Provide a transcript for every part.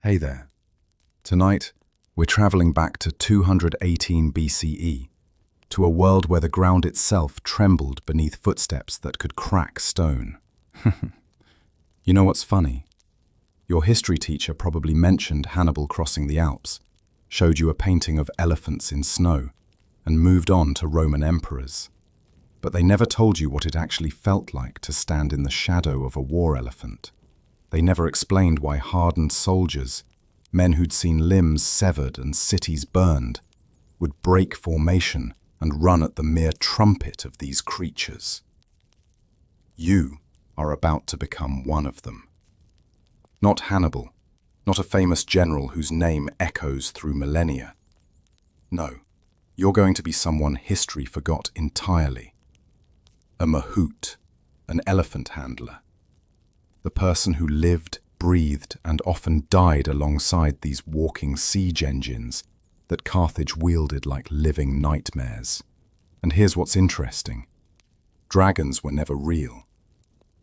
Hey there. Tonight, we're traveling back to 218 BCE, to a world where the ground itself trembled beneath footsteps that could crack stone. You know what's funny? Your history teacher probably mentioned Hannibal crossing the Alps, showed you a painting of elephants in snow, and moved on to Roman emperors. But they never told you what it actually felt like to stand in the shadow of a war elephant. They never explained why hardened soldiers, men who'd seen limbs severed and cities burned, would break formation and run at the mere trumpet of these creatures. You are about to become one of them. Not Hannibal, not a famous general whose name echoes through millennia. No, you're going to be someone history forgot entirely. A mahout, an elephant handler. The person who lived, breathed, and often died alongside these walking siege engines that Carthage wielded like living nightmares. And here's what's interesting. Dragons were never real.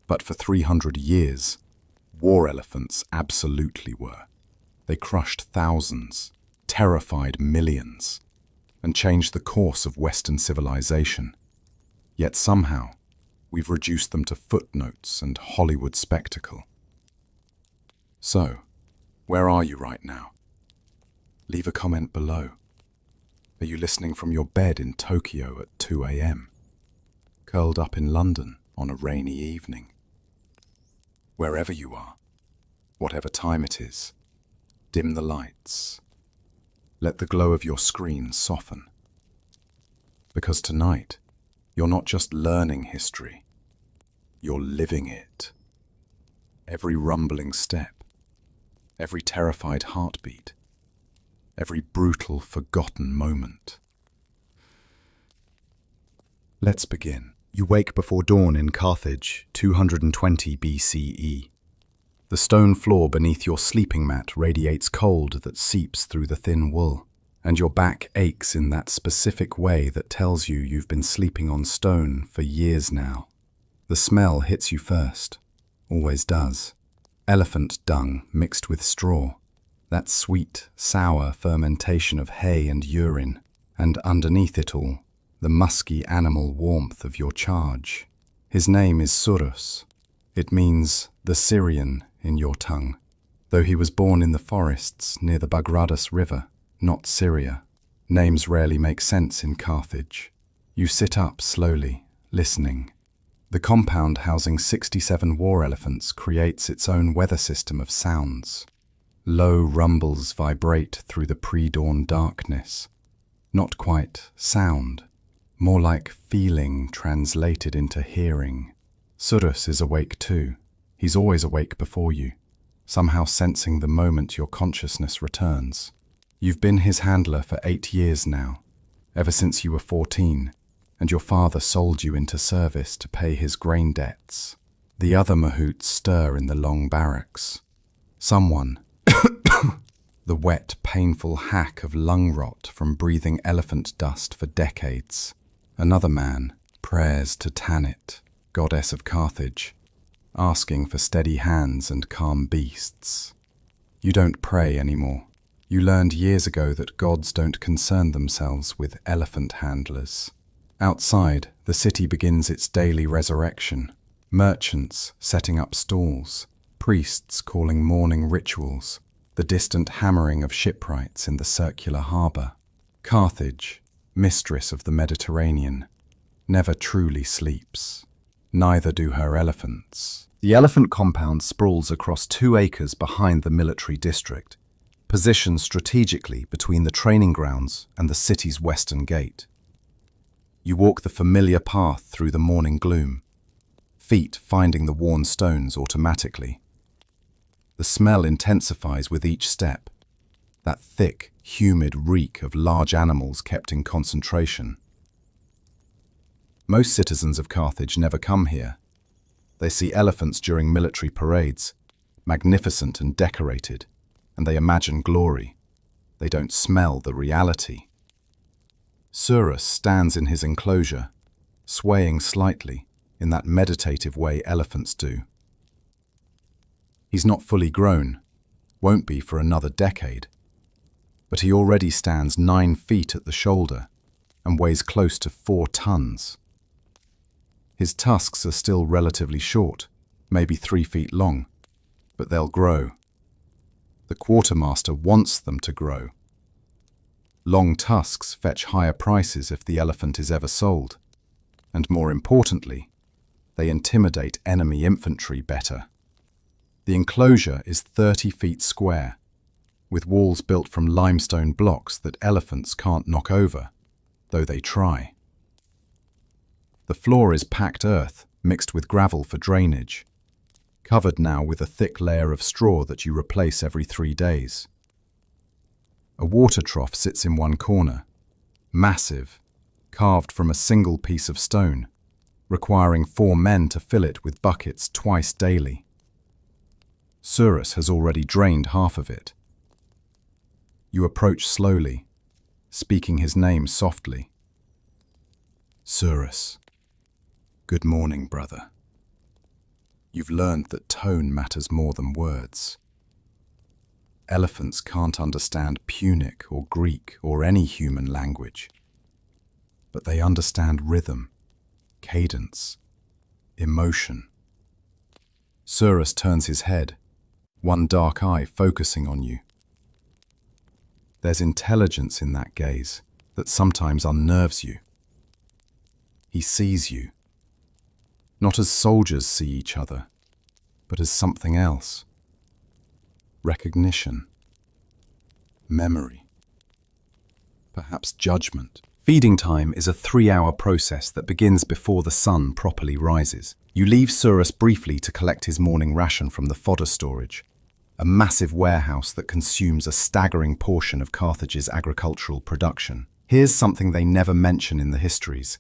But for 300 years, war elephants absolutely were. They crushed thousands, terrified millions, and changed the course of Western civilization. Yet somehow, we've reduced them to footnotes and Hollywood spectacle. So, where are you right now? Leave a comment below. Are you listening from your bed in Tokyo at 2 a.m.? Curled up in London on a rainy evening? Wherever you are, whatever time it is, dim the lights. Let the glow of your screen soften. Because tonight, you're not just learning history, you're living it. Every rumbling step, every terrified heartbeat, every brutal, forgotten moment. Let's begin. You wake before dawn in Carthage, 220 BCE. The stone floor beneath your sleeping mat radiates cold that seeps through the thin wool, and your back aches in that specific way that tells you you've been sleeping on stone for years now. The smell hits you first, always does. Elephant dung mixed with straw. That sweet, sour fermentation of hay and urine, and underneath it all, the musky animal warmth of your charge. His name is Surus. It means the Syrian in your tongue, though he was born in the forests near the Bagradus River, not Syria. Names rarely make sense in Carthage. You sit up slowly, listening. The compound housing 67 war elephants creates its own weather system of sounds. Low rumbles vibrate through the pre-dawn darkness. Not quite sound, more like feeling translated into hearing. Surus is awake too. He's always awake before you, somehow sensing the moment your consciousness returns. You've been his handler for 8 years now, ever since you were 14, and your father sold you into service to pay his grain debts. The other mahouts stir in the long barracks. Someone, the wet, painful hack of lung rot from breathing elephant dust for decades. Another man prays to Tanit, goddess of Carthage, asking for steady hands and calm beasts. You don't pray anymore. You learned years ago that gods don't concern themselves with elephant handlers. Outside, the city begins its daily resurrection. Merchants setting up stalls, priests calling morning rituals, the distant hammering of shipwrights in the circular harbour. Carthage, mistress of the Mediterranean, never truly sleeps. Neither do her elephants. The elephant compound sprawls across 2 acres behind the military district, positioned strategically between the training grounds and the city's western gate. You walk the familiar path through the morning gloom, feet finding the worn stones automatically. The smell intensifies with each step, that thick, humid reek of large animals kept in concentration. Most citizens of Carthage never come here. They see elephants during military parades, magnificent and decorated, and they imagine glory. They don't smell the reality. Surus stands in his enclosure, swaying slightly in that meditative way elephants do. He's not fully grown, won't be for another decade. But he already stands 9 feet at the shoulder and weighs close to 4 tons. His tusks are still relatively short, maybe 3 feet long, but they'll grow. The quartermaster wants them to grow. Long tusks fetch higher prices if the elephant is ever sold, and more importantly, they intimidate enemy infantry better. The enclosure is 30 feet square, with walls built from limestone blocks that elephants can't knock over, though they try. The floor is packed earth mixed with gravel for drainage, covered now with a thick layer of straw that you replace every 3 days. A water trough sits in one corner, massive, carved from a single piece of stone, requiring 4 men to fill it with buckets twice daily. Surus has already drained half of it. You approach slowly, speaking his name softly. Surus. Good morning, brother. You've learned that tone matters more than words. Elephants can't understand Punic or Greek or any human language, but they understand rhythm, cadence, emotion. Surus turns his head, one dark eye focusing on you. There's intelligence in that gaze that sometimes unnerves you. He sees you, not as soldiers see each other, but as something else. Recognition, memory, perhaps judgment. Feeding time is a 3-hour process that begins before the sun properly rises. You leave Surus briefly to collect his morning ration from the fodder storage, a massive warehouse that consumes a staggering portion of Carthage's agricultural production. Here's something they never mention in the histories.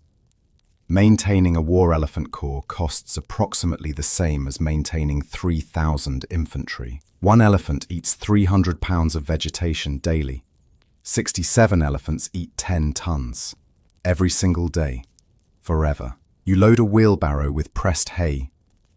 Maintaining a war elephant corps costs approximately the same as maintaining 3,000 infantry. One elephant eats 300 pounds of vegetation daily. 67 elephants eat 10 tons. Every single day. Forever. You load a wheelbarrow with pressed hay,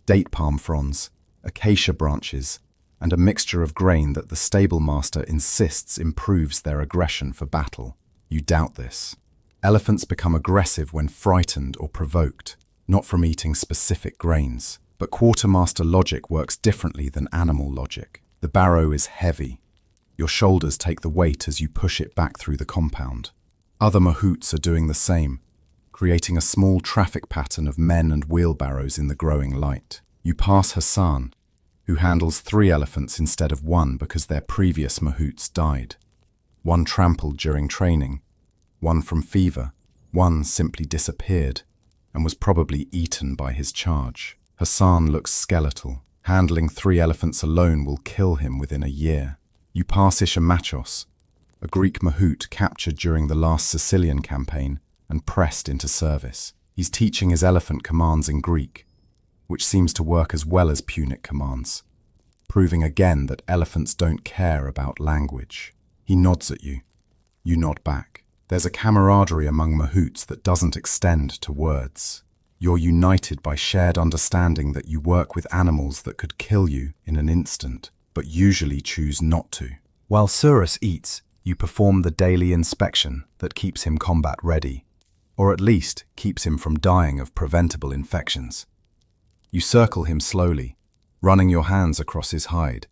date palm fronds, acacia branches, and a mixture of grain that the stable master insists improves their aggression for battle. You doubt this. Elephants become aggressive when frightened or provoked, not from eating specific grains. But quartermaster logic works differently than animal logic. The barrow is heavy. Your shoulders take the weight as you push it back through the compound. Other mahouts are doing the same, creating a small traffic pattern of men and wheelbarrows in the growing light. You pass Hassan, who handles 3 elephants instead of 1 because their previous mahouts died. 1 trampled during training, 1 from fever, 1 simply disappeared and was probably eaten by his charge. Hassan looks skeletal. Handling 3 elephants alone will kill him within a year. You pass Ishamachos, a Greek mahout captured during the last Sicilian campaign and pressed into service. He's teaching his elephant commands in Greek, which seems to work as well as Punic commands, proving again that elephants don't care about language. He nods at you. You nod back. There's a camaraderie among mahouts that doesn't extend to words. You're united by shared understanding that you work with animals that could kill you in an instant, but usually choose not to. While Surus eats, you perform the daily inspection that keeps him combat ready, or at least keeps him from dying of preventable infections. You circle him slowly, running your hands across his hide,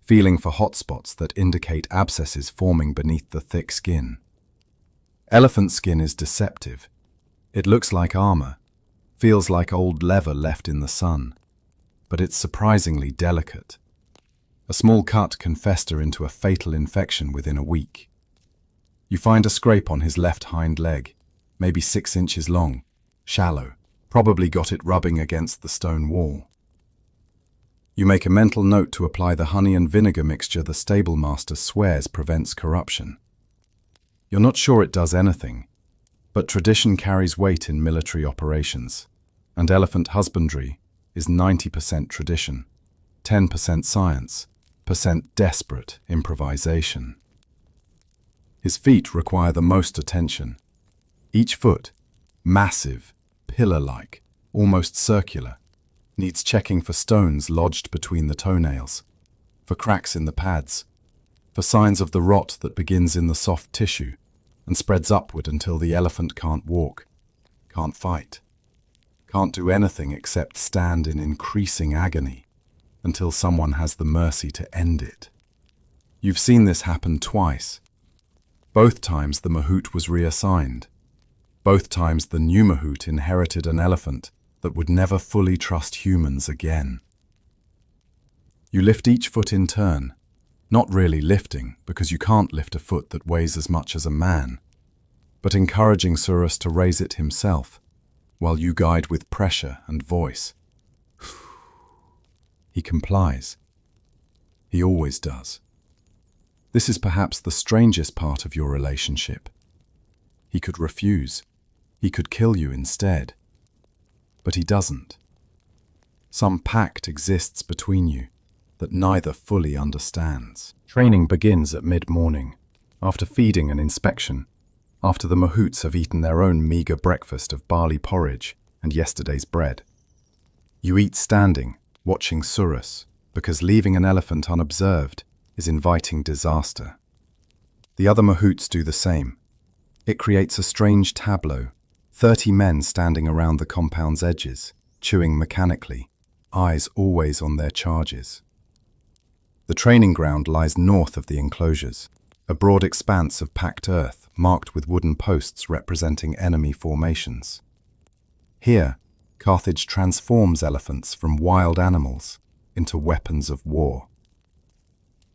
feeling for hotspots that indicate abscesses forming beneath the thick skin. Elephant skin is deceptive. It looks like armor, feels like old leather left in the sun, but it's surprisingly delicate. A small cut can fester into a fatal infection within a week. You find a scrape on his left hind leg, maybe 6 inches long, shallow, probably got it rubbing against the stone wall. You make a mental note to apply the honey and vinegar mixture the stable master swears prevents corruption. You're not sure it does anything, but tradition carries weight in military operations, and elephant husbandry is 90% tradition, 10% science, percent desperate improvisation. His feet require the most attention. Each foot, massive, pillar-like, almost circular, needs checking for stones lodged between the toenails. for cracks in the pads, for signs of the rot that begins in the soft tissue and spreads upward until the elephant can't walk, can't fight, can't do anything except stand in increasing agony until someone has the mercy to end it. You've seen this happen twice. Both times the mahout was reassigned. Both times the new mahout inherited an elephant that would never fully trust humans again. You lift each foot in turn, not really lifting because you can't lift a foot that weighs as much as a man, but encouraging Surus to raise it himself, while you guide with pressure and voice. He complies. He always does. This is perhaps the strangest part of your relationship. He could refuse. He could kill you instead. But he doesn't. Some pact exists between you that neither fully understands. Training begins at mid-morning, after feeding and inspection, after the mahouts have eaten their own meager breakfast of barley porridge and yesterday's bread. You eat standing, watching Surus, because leaving an elephant unobserved is inviting disaster. The other mahouts do the same. It creates a strange tableau, 30 men standing around the compound's edges, chewing mechanically, eyes always on their charges. The training ground lies north of the enclosures, a broad expanse of packed earth marked with wooden posts representing enemy formations. Here, Carthage transforms elephants from wild animals into weapons of war.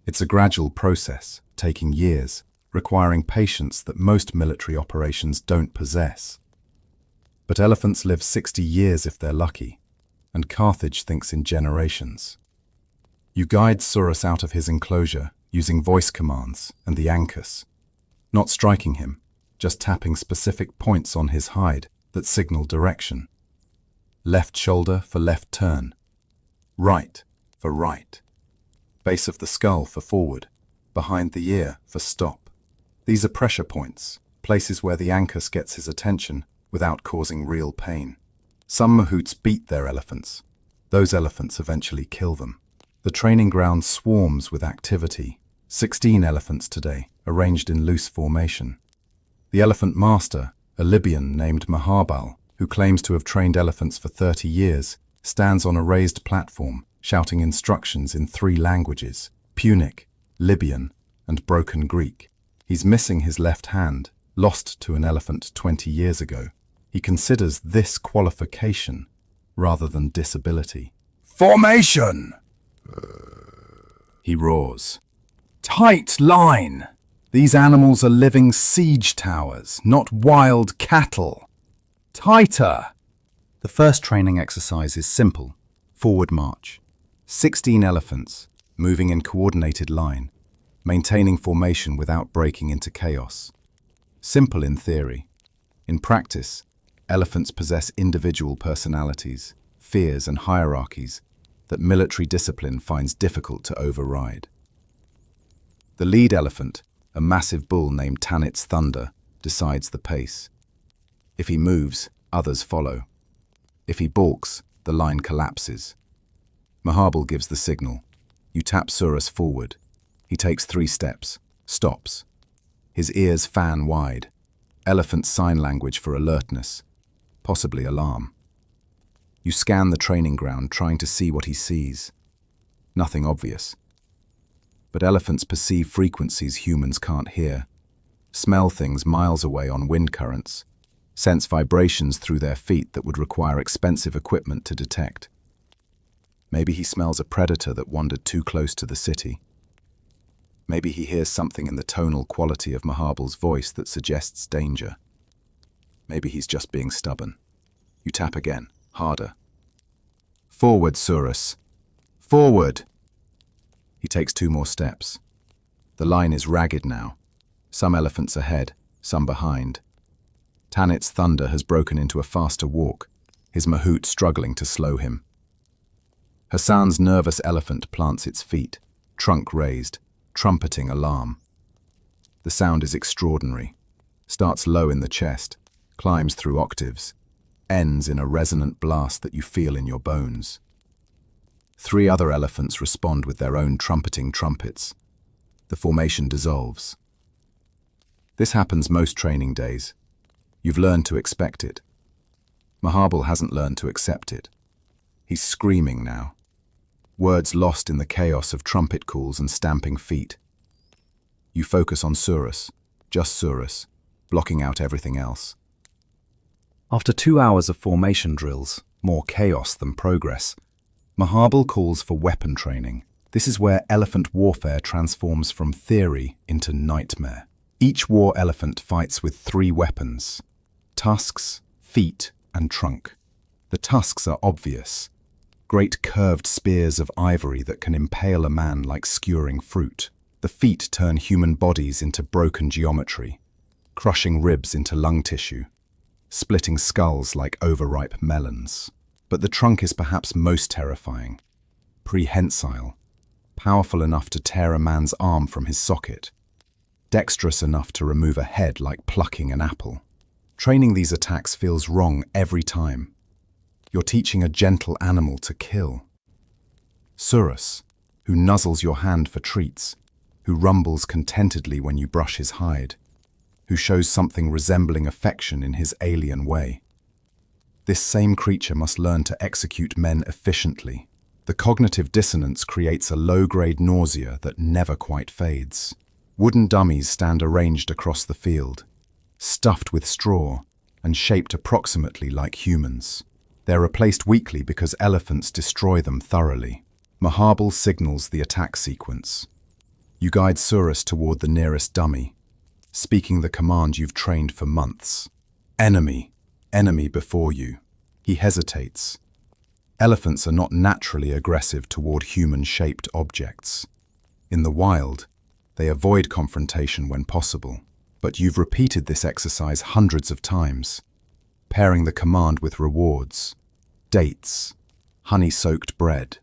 It's a gradual process, taking years, requiring patience that most military operations don't possess. But elephants live 60 years if they're lucky, and Carthage thinks in generations. You guide Surus out of his enclosure using voice commands and the ankus, not striking him, just tapping specific points on his hide that signal direction. Left shoulder for left turn, right for right, base of the skull for forward, behind the ear for stop. These are pressure points, places where the ankus gets his attention without causing real pain. Some mahouts beat their elephants. Those elephants eventually kill them. The training ground swarms with activity. 16 elephants today, arranged in loose formation. The elephant master, a Libyan named Hannibal, who claims to have trained elephants for 30 years, stands on a raised platform, shouting instructions in 3 languages: Punic, Libyan, and broken Greek. He's missing his left hand, lost to an elephant 20 years ago. He considers this qualification rather than disability. Formation! He roars. Tight line! These animals are living siege towers, not wild cattle. Tighter! The first training exercise is simple. Forward march. 16 elephants, moving in coordinated line, maintaining formation without breaking into chaos. Simple in theory. In practice, elephants possess individual personalities, fears and hierarchies that military discipline finds difficult to override. The lead elephant, a massive bull named Tanit's Thunder, decides the pace. If he moves, others follow. If he balks, the line collapses. Hannibal gives the signal. You tap Surus forward. He takes 3 steps, stops. His ears fan wide. Elephant sign language for alertness, possibly alarm. You scan the training ground, trying to see what he sees. Nothing obvious. But elephants perceive frequencies humans can't hear, smell things miles away on wind currents, sense vibrations through their feet that would require expensive equipment to detect. Maybe he smells a predator that wandered too close to the city. Maybe he hears something in the tonal quality of Hanibal's voice that suggests danger. Maybe he's just being stubborn. You tap again, harder. Forward, Surus. Forward! He takes 2 more steps. The line is ragged now. Some elephants ahead, some behind. Tanit's Thunder has broken into a faster walk, his mahout struggling to slow him. Hassan's nervous elephant plants its feet, trunk raised, trumpeting alarm. The sound is extraordinary. Starts low in the chest, climbs through octaves, ends in a resonant blast that you feel in your bones. 3 other elephants respond with their own trumpeting trumpets. The formation dissolves. This happens most training days. You've learned to expect it. Mahabal hasn't learned to accept it. He's screaming now. Words lost in the chaos of trumpet calls and stamping feet. You focus on Surus, just Surus, blocking out everything else. After 2 hours of formation drills, more chaos than progress, Mahabal calls for weapon training. This is where elephant warfare transforms from theory into nightmare. Each war elephant fights with 3 weapons: tusks, feet, and trunk. The tusks are obvious. Great curved spears of ivory that can impale a man like skewering fruit. The feet turn human bodies into broken geometry, crushing ribs into lung tissue, splitting skulls like overripe melons. But the trunk is perhaps most terrifying. Prehensile, powerful enough to tear a man's arm from his socket, dexterous enough to remove a head like plucking an apple. Training these attacks feels wrong every time. You're teaching a gentle animal to kill. Surus, who nuzzles your hand for treats, who rumbles contentedly when you brush his hide, who shows something resembling affection in his alien way. This same creature must learn to execute men efficiently. The cognitive dissonance creates a low-grade nausea that never quite fades. Wooden dummies stand arranged across the field, stuffed with straw and shaped approximately like humans. They're replaced weekly because elephants destroy them thoroughly. Mahabal signals the attack sequence. You guide Surus toward the nearest dummy, speaking the command you've trained for months. Enemy, enemy before you. He hesitates. Elephants are not naturally aggressive toward human-shaped objects. In the wild, they avoid confrontation when possible. But you've repeated this exercise hundreds of times, pairing the command with rewards, dates, honey-soaked bread,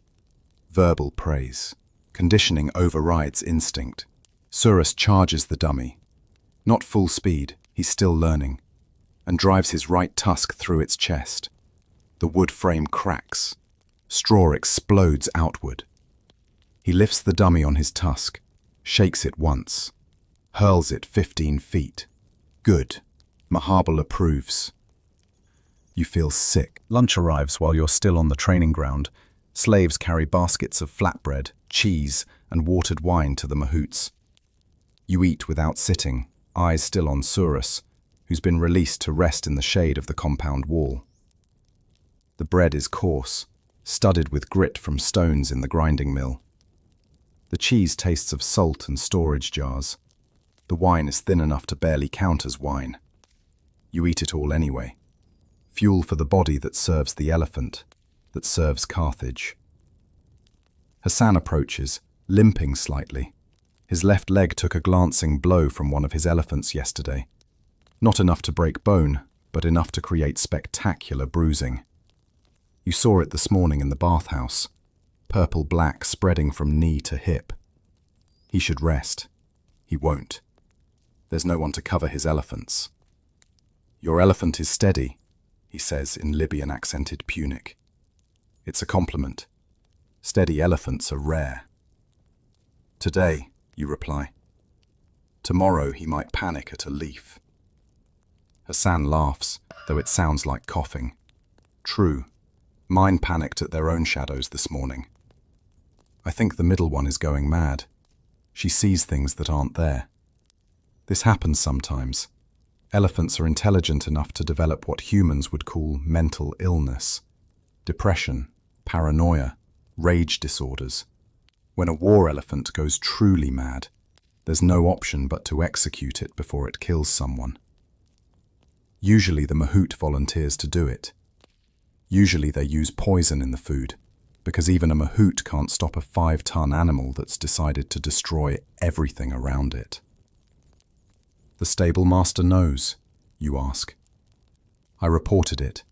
verbal praise. Conditioning overrides instinct. Surus charges the dummy. Not full speed, he's still learning, and drives his right tusk through its chest. The wood frame cracks. Straw explodes outward. He lifts the dummy on his tusk, shakes it once, hurls it 15 feet. Good. Mahabal approves. You feel sick. Lunch arrives while you're still on the training ground. Slaves carry baskets of flatbread, cheese, and watered wine to the mahouts. You eat without sitting, eyes still on Surus, who's been released to rest in the shade of the compound wall. The bread is coarse, studded with grit from stones in the grinding mill. The cheese tastes of salt and storage jars. The wine is thin enough to barely count as wine. You eat it all anyway. Fuel for the body that serves the elephant, that serves Carthage. Hassan approaches, limping slightly. His left leg took a glancing blow from one of his elephants yesterday. Not enough to break bone, but enough to create spectacular bruising. You saw it this morning in the bathhouse, purple-black spreading from knee to hip. He should rest. He won't. There's no one to cover his elephants. Your elephant is steady, he says in Libyan-accented Punic. It's a compliment. Steady elephants are rare. Today, you reply. Tomorrow he might panic at a leaf. Hassan laughs, though it sounds like coughing. True. Mine panicked at their own shadows this morning. I think the middle one is going mad. She sees things that aren't there. This happens sometimes. Elephants are intelligent enough to develop what humans would call mental illness. Depression, paranoia, rage disorders. When a war elephant goes truly mad, there's no option but to execute it before it kills someone. Usually the mahout volunteers to do it. Usually they use poison in the food, because even a mahout can't stop a 5-ton animal that's decided to destroy everything around it. The stable master knows, you ask. I reported it.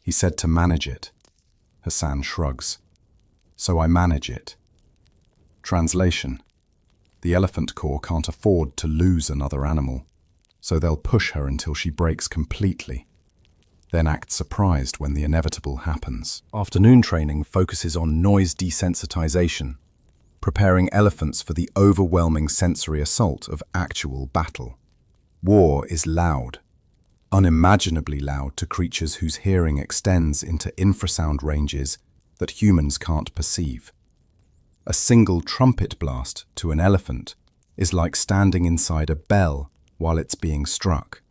He said to manage it. Hassan shrugs. So I manage it. Translation. The elephant corps can't afford to lose another animal, so they'll push her until she breaks completely. then act surprised when the inevitable happens. Afternoon training focuses on noise desensitization, preparing elephants for the overwhelming sensory assault of actual battle. War is loud, unimaginably loud to creatures whose hearing extends into infrasound ranges that humans can't perceive. A single trumpet blast to an elephant is like standing inside a bell while it's being struck.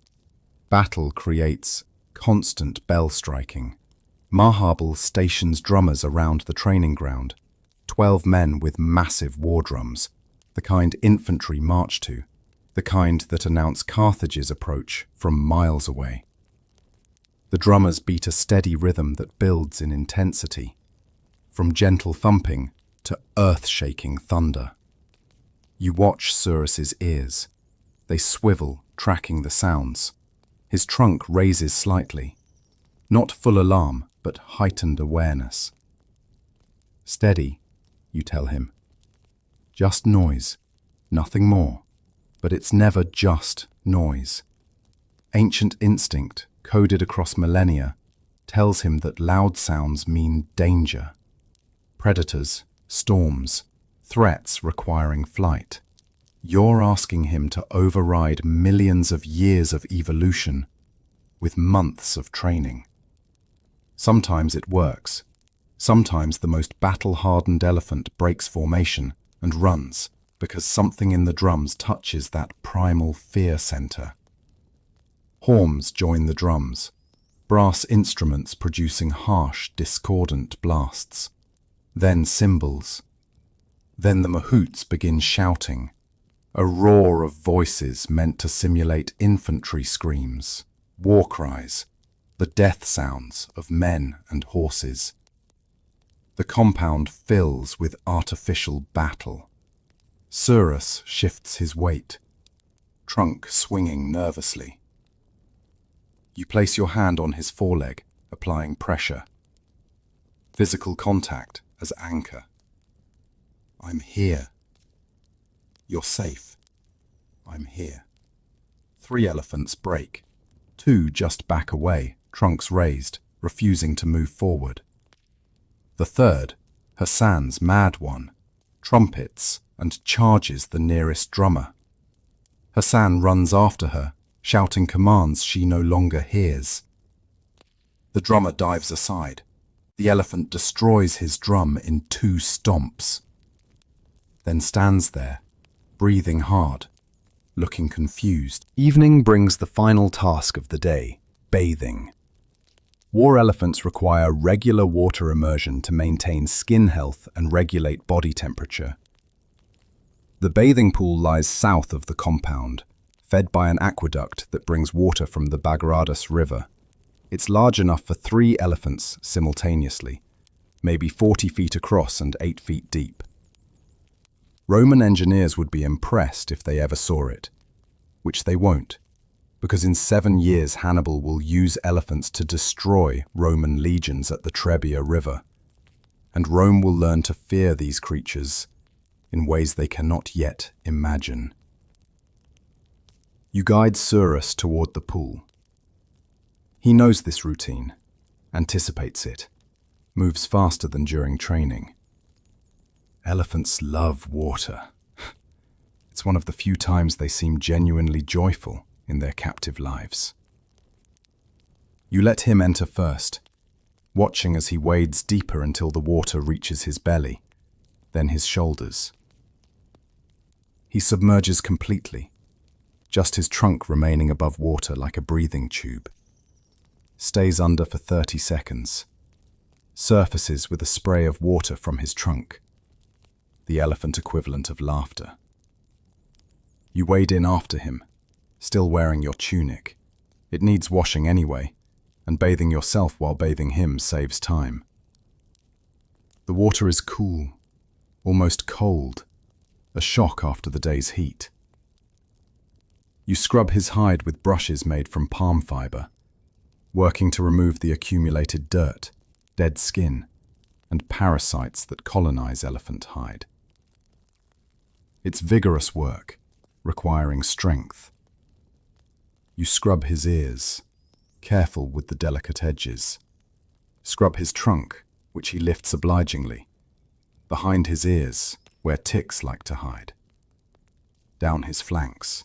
Battle creates constant bell striking. Hannibal stations drummers around the training ground, 12 men with massive war drums, the kind infantry march to, the kind that announce Carthage's approach from miles away. The drummers beat a steady rhythm that builds in intensity, from gentle thumping to earth-shaking thunder. You watch Surus's ears. They swivel, tracking the sounds. His trunk raises slightly. Not full alarm, but heightened awareness. Steady, you tell him. Just noise, nothing more. But it's never just noise. Ancient instinct, coded across millennia, tells him that loud sounds mean danger. Predators, storms, threats requiring flight. You're asking him to override millions of years of evolution with months of training. Sometimes it works. Sometimes the most battle-hardened elephant breaks formation and runs because something in the drums touches that primal fear center. Horns join the drums, brass instruments producing harsh, discordant blasts. Then cymbals. Then the mahouts begin shouting, a roar of voices meant to simulate infantry screams, war cries, the death sounds of men and horses. The compound fills with artificial battle. Surus shifts his weight, trunk swinging nervously. You place your hand on his foreleg, applying pressure. Physical contact as anchor. I'm here. You're safe. I'm here. 3 elephants break. 2 just back away, trunks raised, refusing to move forward. The third, Hassan's mad one, trumpets and charges the nearest drummer. Hassan runs after her, shouting commands she no longer hears. The drummer dives aside. The elephant destroys his drum in 2 stomps. Then stands there, breathing hard, looking confused. Evening brings the final task of the day, bathing. War elephants require regular water immersion to maintain skin health and regulate body temperature. The bathing pool lies south of the compound, fed by an aqueduct that brings water from the Bagradus River. It's large enough for 3 elephants simultaneously, maybe 40 feet across and 8 feet deep. Roman engineers would be impressed if they ever saw it, which they won't, because in 7 years Hannibal will use elephants to destroy Roman legions at the Trebia River, and Rome will learn to fear these creatures in ways they cannot yet imagine. You guide Surus toward the pool. He knows this routine, anticipates it, moves faster than during training. Elephants love water. It's one of the few times they seem genuinely joyful in their captive lives. You let him enter first, watching as he wades deeper until the water reaches his belly, then his shoulders. He submerges completely, just his trunk remaining above water like a breathing tube. Stays under for 30 seconds. Surfaces with a spray of water from his trunk. The elephant equivalent of laughter. You wade in after him, still wearing your tunic. It needs washing anyway, and bathing yourself while bathing him saves time. The water is cool, almost cold, a shock after the day's heat. You scrub his hide with brushes made from palm fiber, working to remove the accumulated dirt, dead skin, and parasites that colonize elephant hide. It's vigorous work, requiring strength. You scrub his ears, careful with the delicate edges. Scrub his trunk, which he lifts obligingly, behind his ears, where ticks like to hide. Down his flanks.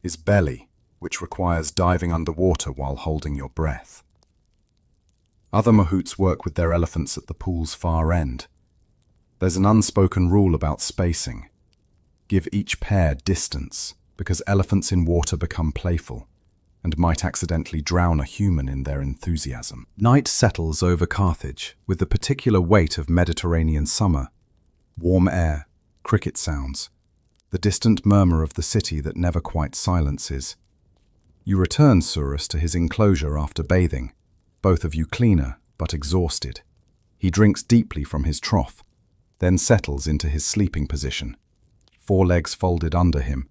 His belly, which requires diving underwater while holding your breath. Other mahouts work with their elephants at the pool's far end. There's an unspoken rule about spacing. Give each pair distance, because elephants in water become playful and might accidentally drown a human in their enthusiasm. Night settles over Carthage with the particular weight of Mediterranean summer. Warm air, cricket sounds, the distant murmur of the city that never quite silences. You return Surus to his enclosure after bathing, both of you cleaner but exhausted. He drinks deeply from his trough, then settles into his sleeping position. Forelegs folded under him,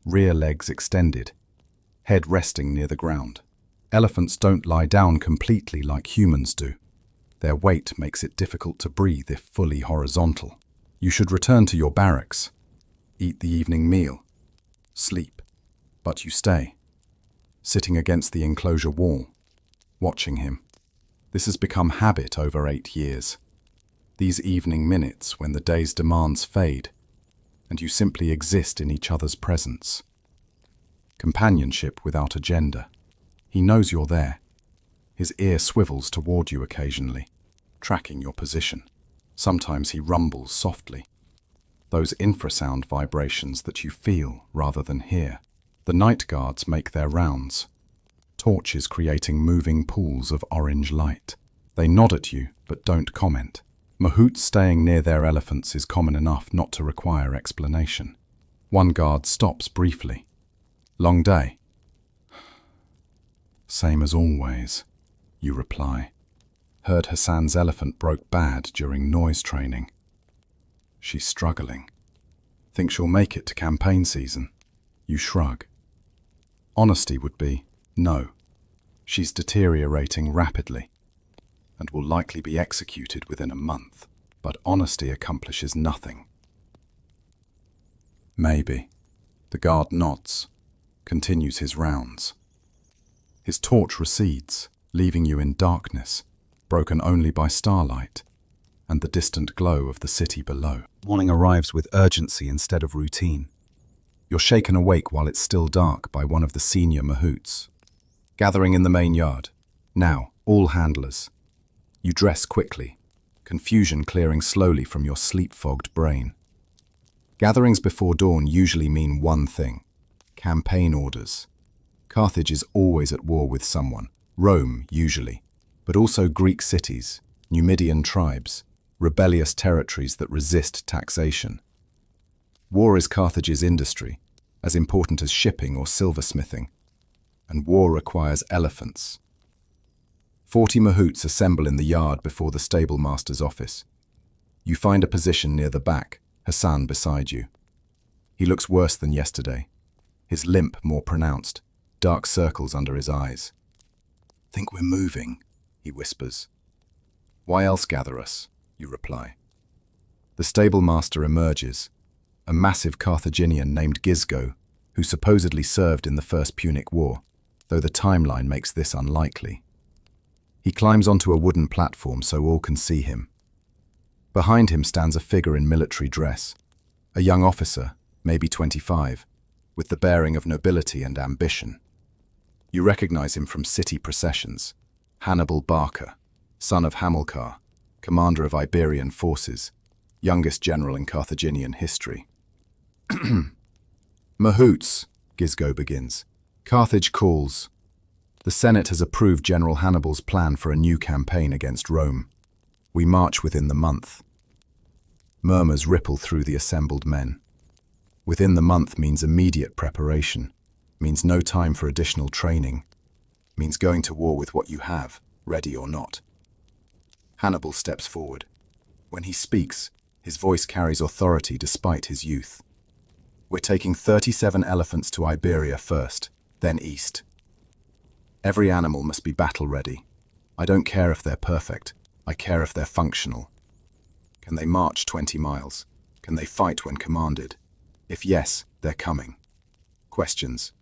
rear legs extended, head resting near the ground. Elephants don't lie down completely like humans do. Their weight makes it difficult to breathe if fully horizontal. You should return to your barracks, eat the evening meal, sleep, but you stay, sitting against the enclosure wall, watching him. This has become habit over 8 years. These evening minutes when the day's demands fade, and you simply exist in each other's presence. Companionship without agenda. He knows you're there. His ear swivels toward you occasionally, tracking your position. Sometimes he rumbles softly. Those infrasound vibrations that you feel rather than hear. The night guards make their rounds, torches creating moving pools of orange light. They nod at you, but don't comment. Mahouts staying near their elephants is common enough not to require explanation. One guard stops briefly. Long day? Same as always, you reply. Heard Hassan's elephant broke bad during noise training. She's struggling. Think she'll make it to campaign season? You shrug. Honesty would be, no. She's deteriorating rapidly and will likely be executed within a month, but honesty accomplishes nothing. Maybe. The guard nods, continues his rounds. His torch recedes, leaving you in darkness, broken only by starlight and the distant glow of the city below. Morning arrives with urgency instead of routine. You're shaken awake while it's still dark by one of the senior mahouts. Gathering in the main yard. Now, all handlers. You dress quickly, confusion clearing slowly from your sleep-fogged brain. Gatherings before dawn usually mean one thing: campaign orders. Carthage is always at war with someone, Rome usually, but also Greek cities, Numidian tribes, rebellious territories that resist taxation. War is Carthage's industry, as important as shipping or silversmithing, and war requires elephants. 40 mahouts assemble in the yard before the stable master's office. You find a position near the back, Hassan beside you. He looks worse than yesterday, his limp more pronounced, dark circles under his eyes. Think we're moving, he whispers. Why else gather us, you reply. The stable master emerges, a massive Carthaginian named Gisgo, who supposedly served in the First Punic War, though the timeline makes this unlikely. He climbs onto a wooden platform so all can see him. Behind him stands a figure in military dress, a young officer, maybe 25, with the bearing of nobility and ambition. You recognize him from city processions. Hannibal Barca, son of Hamilcar, commander of Iberian forces, youngest general in Carthaginian history. Mahouts, Gisgo begins. Carthage calls. The Senate has approved General Hannibal's plan for a new campaign against Rome. We march within the month. Murmurs ripple through the assembled men. Within the month means immediate preparation, means no time for additional training, means going to war with what you have, ready or not. Hannibal steps forward. When he speaks, his voice carries authority despite his youth. We're taking 37 elephants to Iberia first, then east. Every animal must be battle-ready. I don't care if they're perfect. I care if they're functional. Can they march 20 miles? Can they fight when commanded? If yes, they're coming. Questions.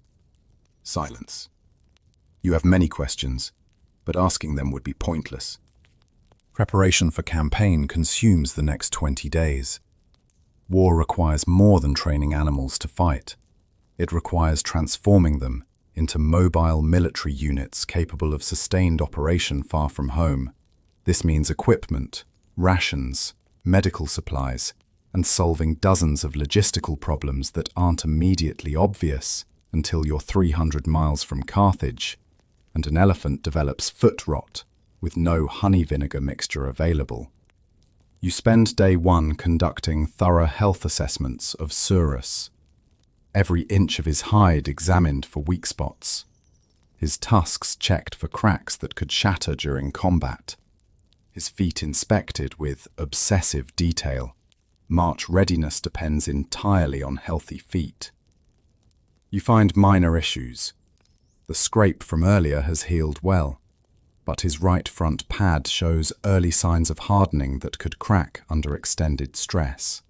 Silence. You have many questions, but asking them would be pointless. Preparation for campaign consumes the next 20 days. War requires more than training animals to fight. It requires transforming them into mobile military units capable of sustained operation far from home. This means equipment, rations, medical supplies, and solving dozens of logistical problems that aren't immediately obvious until you're 300 miles from Carthage, and an elephant develops foot rot with no honey vinegar mixture available. You spend day one conducting thorough health assessments of Surus. Every inch of his hide examined for weak spots. His tusks checked for cracks that could shatter during combat. His feet inspected with obsessive detail. March readiness depends entirely on healthy feet. You find minor issues. The scrape from earlier has healed well, but his right front pad shows early signs of hardening that could crack under extended stress.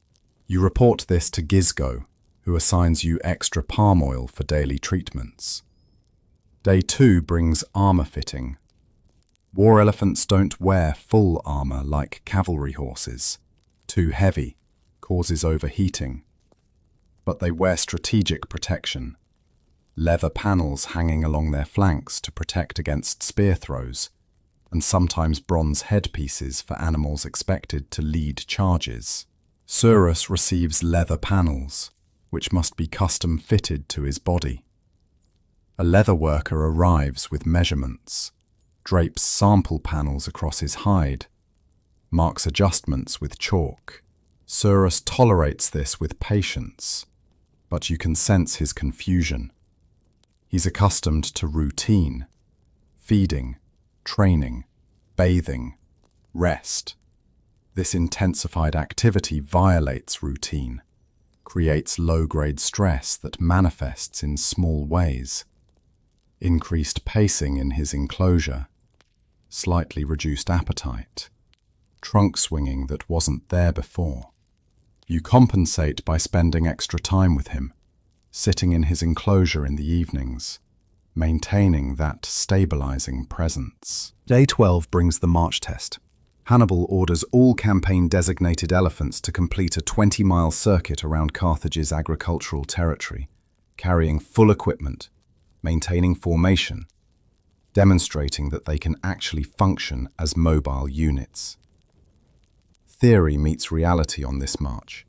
You report this to Gizgo, who assigns you extra palm oil for daily treatments. Day 2 brings armor fitting. War elephants don't wear full armor like cavalry horses. Too heavy, causes overheating. But they wear strategic protection. Leather panels hanging along their flanks to protect against spear throws, and sometimes bronze headpieces for animals expected to lead charges. Surus receives leather panels, which must be custom fitted to his body. A leather worker arrives with measurements, drapes sample panels across his hide, marks adjustments with chalk. Surus tolerates this with patience, but you can sense his confusion. He's accustomed to routine, feeding, training, bathing, rest. This intensified activity violates routine, creates low-grade stress that manifests in small ways. Increased pacing in his enclosure, slightly reduced appetite, trunk swinging that wasn't there before. You compensate by spending extra time with him, sitting in his enclosure in the evenings, maintaining that stabilizing presence. Day 12 brings the march test. Hannibal orders all campaign-designated elephants to complete a 20-mile circuit around Carthage's agricultural territory, carrying full equipment, maintaining formation, demonstrating that they can actually function as mobile units. Theory meets reality on this march.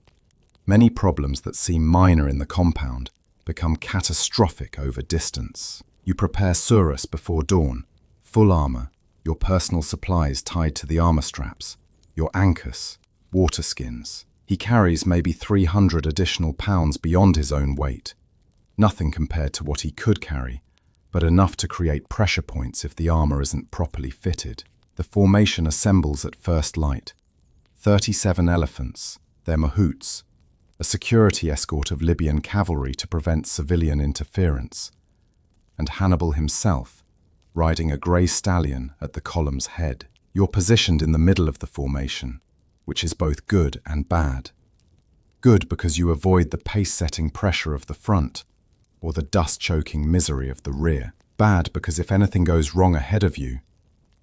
Many problems that seem minor in the compound become catastrophic over distance. You prepare Surus before dawn, full armor, your personal supplies tied to the armor straps, your ankus, water skins. He carries maybe 300 additional pounds beyond his own weight. Nothing compared to what he could carry, but enough to create pressure points if the armor isn't properly fitted. The formation assembles at first light. 37 elephants, their mahouts, a security escort of Libyan cavalry to prevent civilian interference, and Hannibal himself, riding a grey stallion at the column's head. You're positioned in the middle of the formation, which is both good and bad. Good because you avoid the pace-setting pressure of the front, or the dust-choking misery of the rear. Bad because if anything goes wrong ahead of you,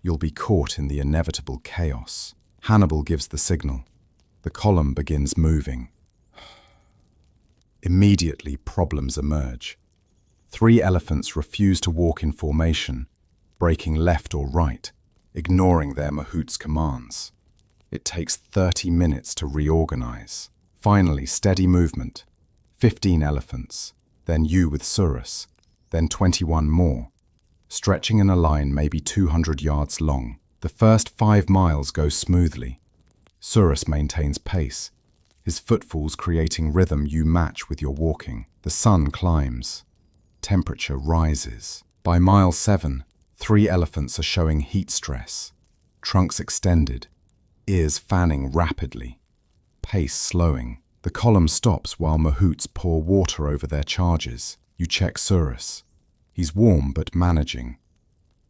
you'll be caught in the inevitable chaos. Hannibal gives the signal. The column begins moving. Immediately, problems emerge. 3 elephants refuse to walk in formation, breaking left or right, ignoring their mahout's commands. It takes 30 minutes to reorganize. Finally, steady movement. 15 elephants, then you with Surus, then 21 more, stretching in a line maybe 200 yards long. The first 5 miles go smoothly. Surus maintains pace, his footfalls creating rhythm you match with your walking. The sun climbs. Temperature rises. By mile 7, 3 elephants are showing heat stress. Trunks extended, ears fanning rapidly, pace slowing. The column stops while mahouts pour water over their charges. You check Surus. He's warm but managing.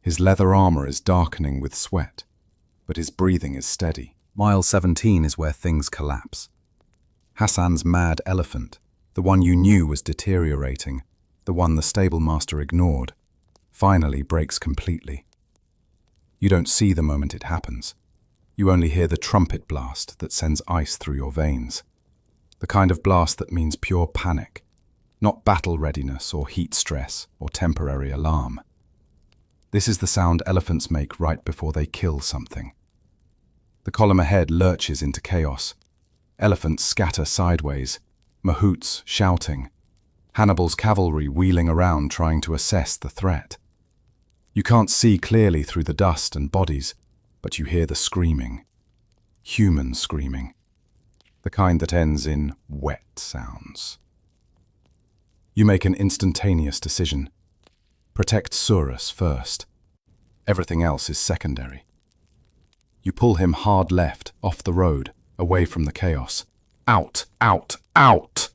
His leather armor is darkening with sweat, but his breathing is steady. Mile 17 is where things collapse. Hassan's mad elephant, the one you knew was deteriorating, the one the stablemaster ignored, finally breaks completely. You don't see the moment it happens. You only hear the trumpet blast that sends ice through your veins. The kind of blast that means pure panic, not battle readiness or heat stress or temporary alarm. This is the sound elephants make right before they kill something. The column ahead lurches into chaos. Elephants scatter sideways, mahouts shouting, Hannibal's cavalry wheeling around trying to assess the threat. You can't see clearly through the dust and bodies, but you hear the screaming. Human screaming. The kind that ends in wet sounds. You make an instantaneous decision. Protect Surus first. Everything else is secondary. You pull him hard left, off the road, away from the chaos. Out, out, out!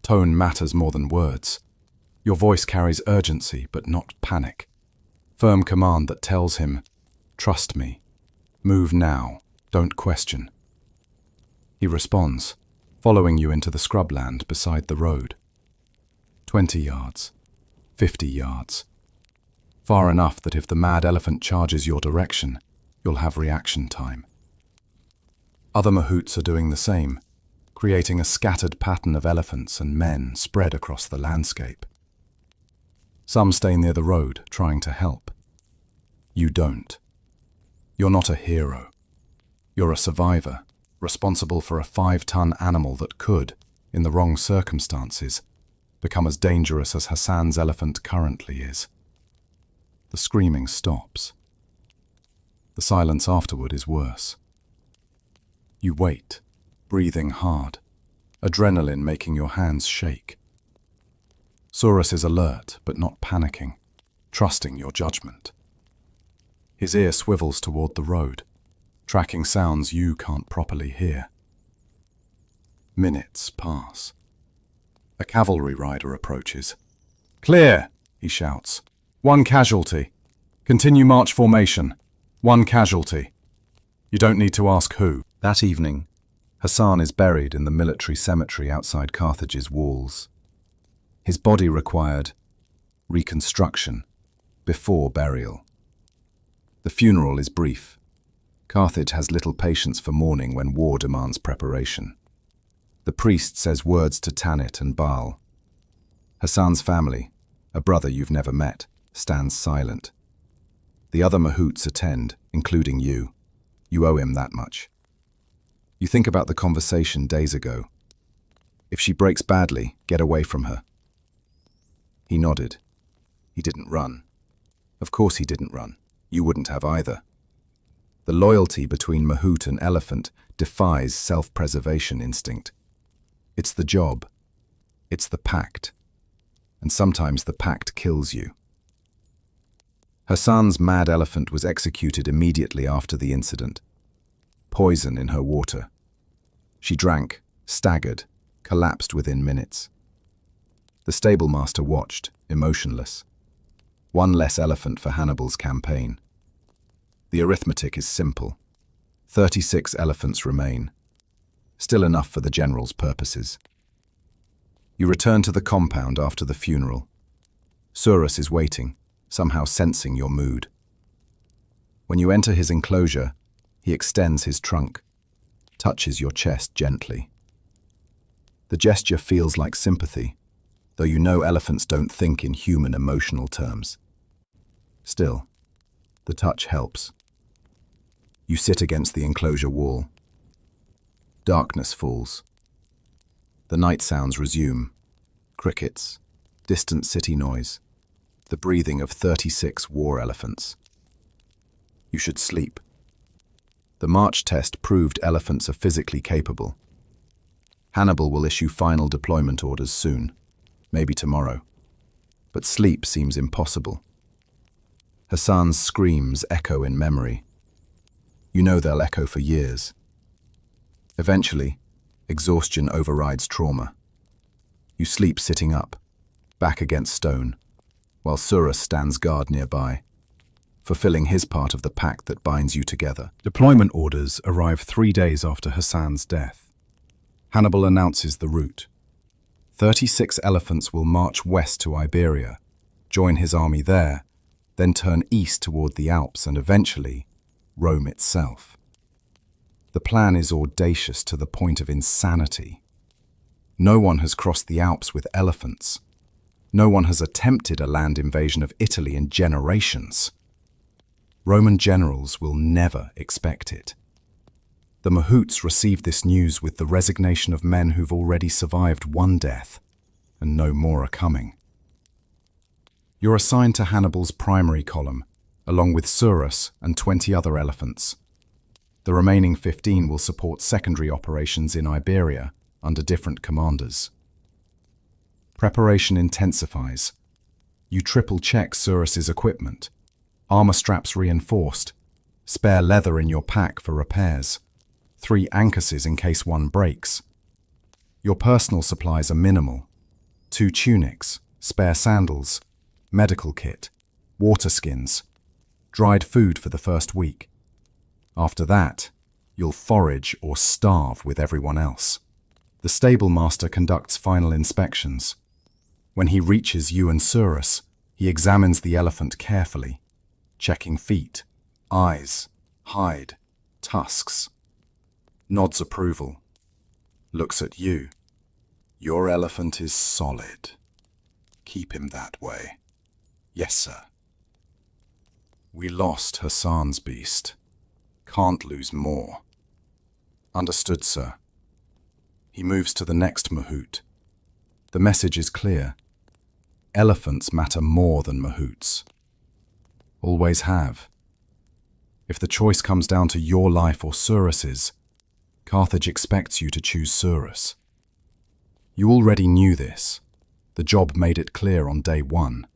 Tone matters more than words. Your voice carries urgency, but not panic. Firm command that tells him, trust me. Move now, don't question. He responds, following you into the scrubland beside the road. 20 yards, 50 yards. Far enough that if the mad elephant charges your direction, you'll have reaction time. Other mahouts are doing the same, creating a scattered pattern of elephants and men spread across the landscape. Some stay near the road, trying to help. You don't. You're not a hero. You're a survivor, responsible for a 5-ton animal that could, in the wrong circumstances, become as dangerous as Hassan's elephant currently is. The screaming stops. The silence afterward is worse. You wait, breathing hard, adrenaline making your hands shake. Surus is alert, but not panicking, trusting your judgment. His ear swivels toward the road, tracking sounds you can't properly hear. Minutes pass. A cavalry rider approaches. "Clear!" he shouts. "One casualty. Continue march formation. One casualty." You don't need to ask who. That evening, Hassan is buried in the military cemetery outside Carthage's walls. His body required reconstruction before burial. The funeral is brief. Carthage has little patience for mourning when war demands preparation. The priest says words to Tanit and Baal. Hassan's family, a brother you've never met, stands silent. The other mahouts attend, including you. You owe him that much. You think about the conversation days ago. If she breaks badly, get away from her. He nodded. He didn't run. Of course he didn't run. You wouldn't have either. The loyalty between mahout and elephant defies self-preservation instinct. It's the job. It's the pact. And sometimes the pact kills you. Hassan's mad elephant was executed immediately after the incident. Poison in her water. She drank, staggered, collapsed within minutes. The stablemaster watched, emotionless. One less elephant for Hannibal's campaign. The arithmetic is simple. 36 elephants remain. Still enough for the general's purposes. You return to the compound after the funeral. Surus is waiting, somehow sensing your mood. When you enter his enclosure, he extends his trunk, touches your chest gently. The gesture feels like sympathy, though you know elephants don't think in human emotional terms. Still, the touch helps. You sit against the enclosure wall. Darkness falls. The night sounds resume. Crickets, distant city noise, the breathing of 36 war elephants. You should sleep. The March test proved elephants are physically capable. Hannibal will issue final deployment orders soon, maybe tomorrow. But sleep seems impossible. Hassan's screams echo in memory. You know they'll echo for years. Eventually, exhaustion overrides trauma. You sleep sitting up, back against stone, while Surus stands guard nearby, fulfilling his part of the pact that binds you together. Deployment orders arrive 3 days after Hassan's death. Hannibal announces the route. 36 elephants will march west to Iberia, join his army there, then turn east toward the Alps and eventually Rome itself. The plan is audacious to the point of insanity. No one has crossed the Alps with elephants. No one has attempted a land invasion of Italy in generations. Roman generals will never expect it. The mahouts received this news with the resignation of men who've already survived one death, and no more are coming. You're assigned to Hannibal's primary column, along with Surus and 20 other elephants. The remaining 15 will support secondary operations in Iberia under different commanders. Preparation intensifies. You triple-check Surus's equipment, armor straps reinforced, spare leather in your pack for repairs, 3 ancuses in case one breaks. Your personal supplies are minimal: 2 tunics, spare sandals, medical kit, water skins, dried food for the first week. After that, you'll forage or starve with everyone else. The stable master conducts final inspections. When he reaches you and Surus, he examines the elephant carefully, checking feet, eyes, hide, tusks. Nods approval. Looks at you. Your elephant is solid. Keep him that way. Yes, sir. We lost Hassan's beast. Can't lose more. Understood, sir. He moves to the next mahout. The message is clear. Elephants matter more than mahouts. Always have. If the choice comes down to your life or Surus's, Carthage expects you to choose Surus. You already knew this. The job made it clear on day 1.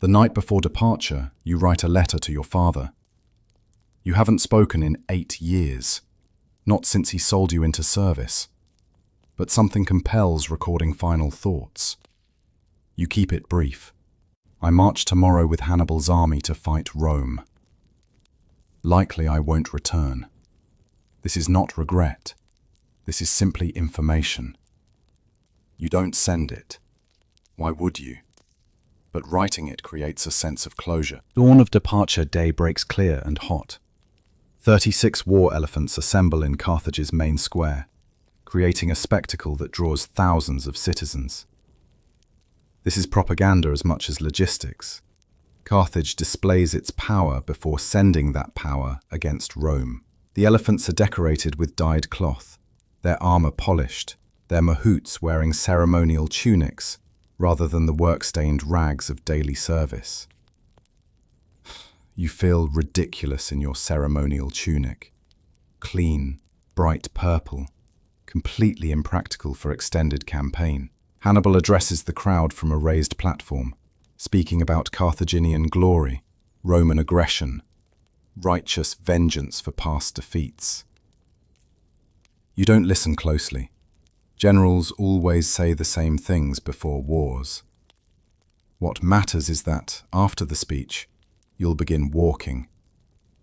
The night before departure, you write a letter to your father. You haven't spoken in 8 years, not since he sold you into service. But something compels recording final thoughts. You keep it brief. I march tomorrow with Hannibal's army to fight Rome. Likely I won't return. This is not regret. This is simply information. You don't send it. Why would you? But writing it creates a sense of closure. Dawn of departure day breaks clear and hot. 36 war elephants assemble in Carthage's main square, creating a spectacle that draws thousands of citizens. This is propaganda as much as logistics. Carthage displays its power before sending that power against Rome. The elephants are decorated with dyed cloth, their armor polished, their mahouts wearing ceremonial tunics rather than the work-stained rags of daily service. You feel ridiculous in your ceremonial tunic. Clean, bright purple, completely impractical for extended campaign. Hannibal addresses the crowd from a raised platform, speaking about Carthaginian glory, Roman aggression, righteous vengeance for past defeats. You don't listen closely. Generals always say the same things before wars. What matters is that, after the speech, you'll begin walking,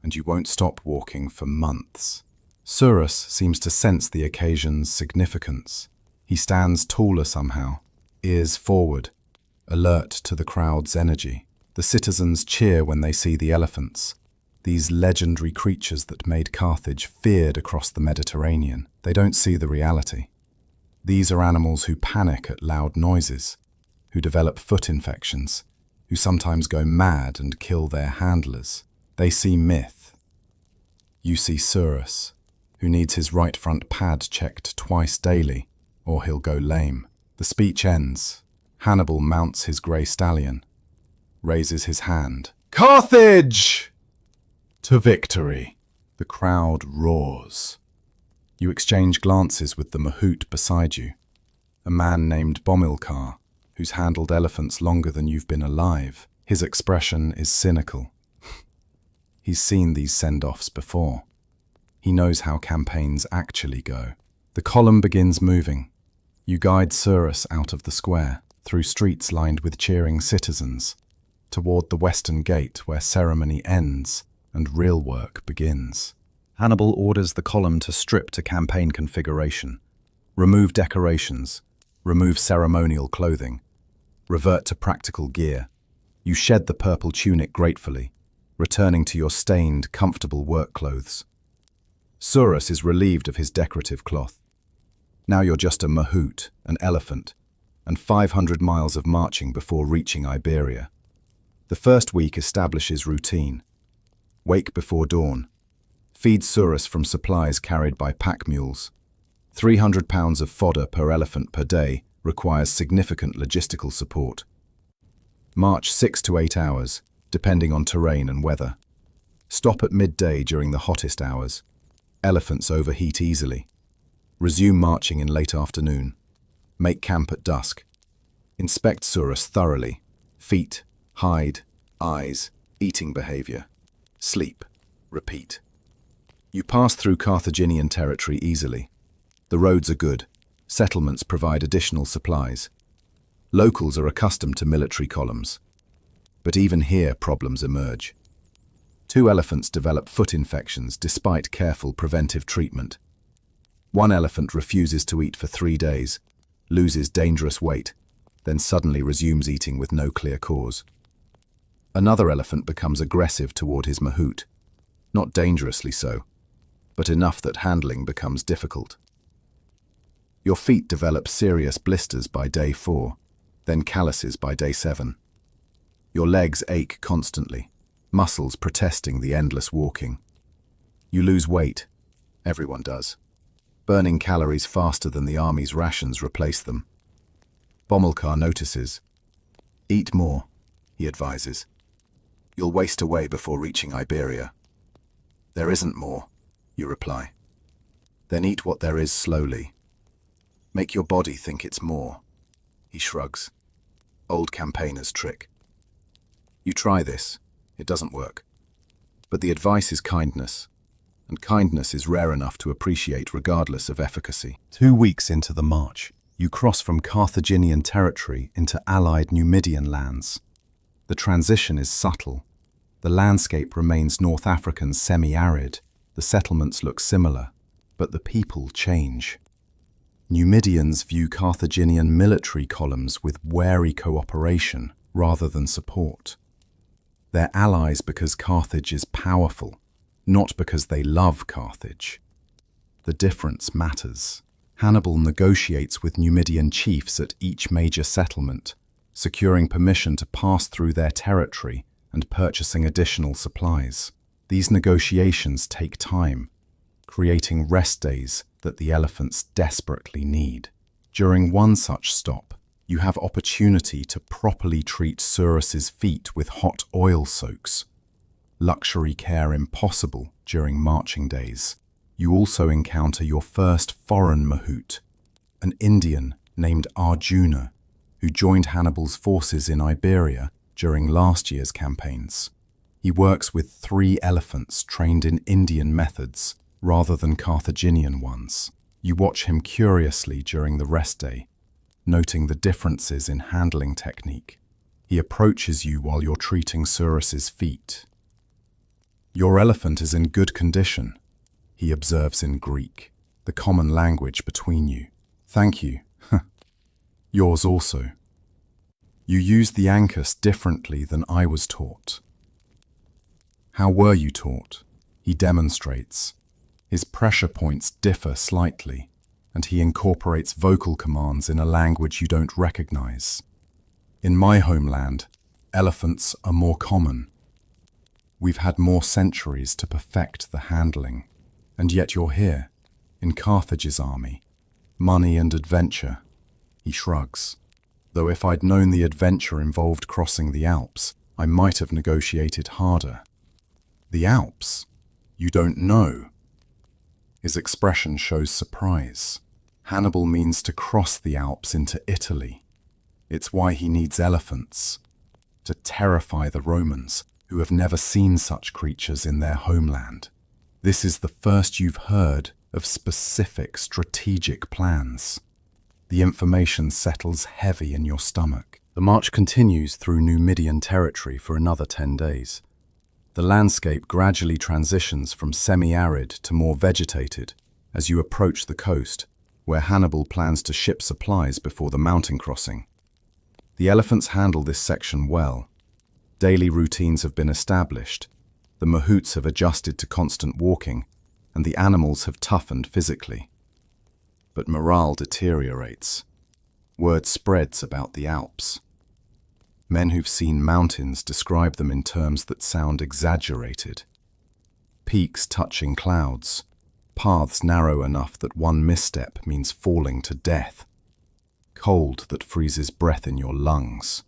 and you won't stop walking for months. Surus seems to sense the occasion's significance. He stands taller somehow, ears forward, alert to the crowd's energy. The citizens cheer when they see the elephants, these legendary creatures that made Carthage feared across the Mediterranean. They don't see the reality. These are animals who panic at loud noises, who develop foot infections, who sometimes go mad and kill their handlers. They see myth. You see Surus, who needs his right front pad checked twice daily, or he'll go lame. The speech ends. Hannibal mounts his grey stallion, raises his hand. Carthage! To victory. The crowd roars. You exchange glances with the mahout beside you, a man named Bomilcar, who's handled elephants longer than you've been alive. His expression is cynical. He's seen these send-offs before. He knows how campaigns actually go. The column begins moving. You guide Surus out of the square, through streets lined with cheering citizens, toward the western gate where ceremony ends and real work begins. Hannibal orders the column to strip to campaign configuration, remove decorations, remove ceremonial clothing, Revert to practical gear. You shed the purple tunic gratefully, returning to your stained, comfortable work clothes. Surus is relieved of his decorative cloth. Now you're just a mahout, an elephant, and 500 miles of marching before reaching Iberia. The first week establishes routine. Wake before dawn. Feed Surus from supplies carried by pack mules. 300 pounds of fodder per elephant per day requires significant logistical support. March 6 to 8 hours, depending on terrain and weather. Stop at midday during the hottest hours. Elephants overheat easily. Resume marching in late afternoon. Make camp at dusk. Inspect Surus thoroughly. Feet, hide, eyes, eating behavior. Sleep. Repeat. You pass through Carthaginian territory easily. The roads are good. Settlements provide additional supplies. Locals are accustomed to military columns. But even here, problems emerge. 2 elephants develop foot infections despite careful preventive treatment. 1 elephant refuses to eat for 3 days, loses dangerous weight, then suddenly resumes eating with no clear cause. Another elephant becomes aggressive toward his mahout. Not dangerously so, but enough that handling becomes difficult. Your feet develop serious blisters by day 4, then calluses by day 7. Your legs ache constantly, muscles protesting the endless walking. You lose weight. Everyone does. Burning calories faster than the army's rations replace them. Bomilcar notices. Eat more, he advises. You'll waste away before reaching Iberia. There isn't more, you reply. Then eat what there is slowly. Make your body think it's more. He shrugs. Old campaigner's trick. You try this. It doesn't work. But the advice is kindness, and kindness is rare enough to appreciate regardless of efficacy. 2 weeks into the march, you cross from Carthaginian territory into Allied Numidian lands. The transition is subtle. The landscape remains North African semi-arid. The settlements look similar, but the people change. Numidians view Carthaginian military columns with wary cooperation rather than support. They're allies because Carthage is powerful, not because they love Carthage. The difference matters. Hannibal negotiates with Numidian chiefs at each major settlement, securing permission to pass through their territory and purchasing additional supplies. These negotiations take time, creating rest days that the elephants desperately need. During one such stop, you have opportunity to properly treat Surus's feet with hot oil soaks. Luxury care impossible during marching days. You also encounter your first foreign mahout, an Indian named Arjuna, who joined Hannibal's forces in Iberia during last year's campaigns. He works with 3 elephants trained in Indian methods rather than Carthaginian ones. You watch him curiously during the rest day, noting the differences in handling technique. He approaches you while you're treating Surus's feet. Your elephant is in good condition, he observes in Greek, the common language between you. Thank you. Yours also. You use the ankus differently than I was taught. How were you taught? He demonstrates. His pressure points differ slightly, and he incorporates vocal commands in a language you don't recognize. In my homeland, elephants are more common. We've had more centuries to perfect the handling, and yet you're here, in Carthage's army. Money and adventure. He shrugs. Though if I'd known the adventure involved crossing the Alps, I might have negotiated harder. The Alps? You don't know. His expression shows surprise. Hannibal means to cross the Alps into Italy. It's why he needs elephants, to terrify the Romans, who have never seen such creatures in their homeland. This is the first you've heard of specific strategic plans. The information settles heavy in your stomach. The march continues through Numidian territory for another 10 days. The landscape gradually transitions from semi-arid to more vegetated as you approach the coast, where Hannibal plans to ship supplies before the mountain crossing. The elephants handle this section well. Daily routines have been established, the mahouts have adjusted to constant walking, and the animals have toughened physically. But morale deteriorates. Word spreads about the Alps. Men who've seen mountains describe them in terms that sound exaggerated. Peaks touching clouds, paths narrow enough that one misstep means falling to death, cold that freezes breath in your lungs.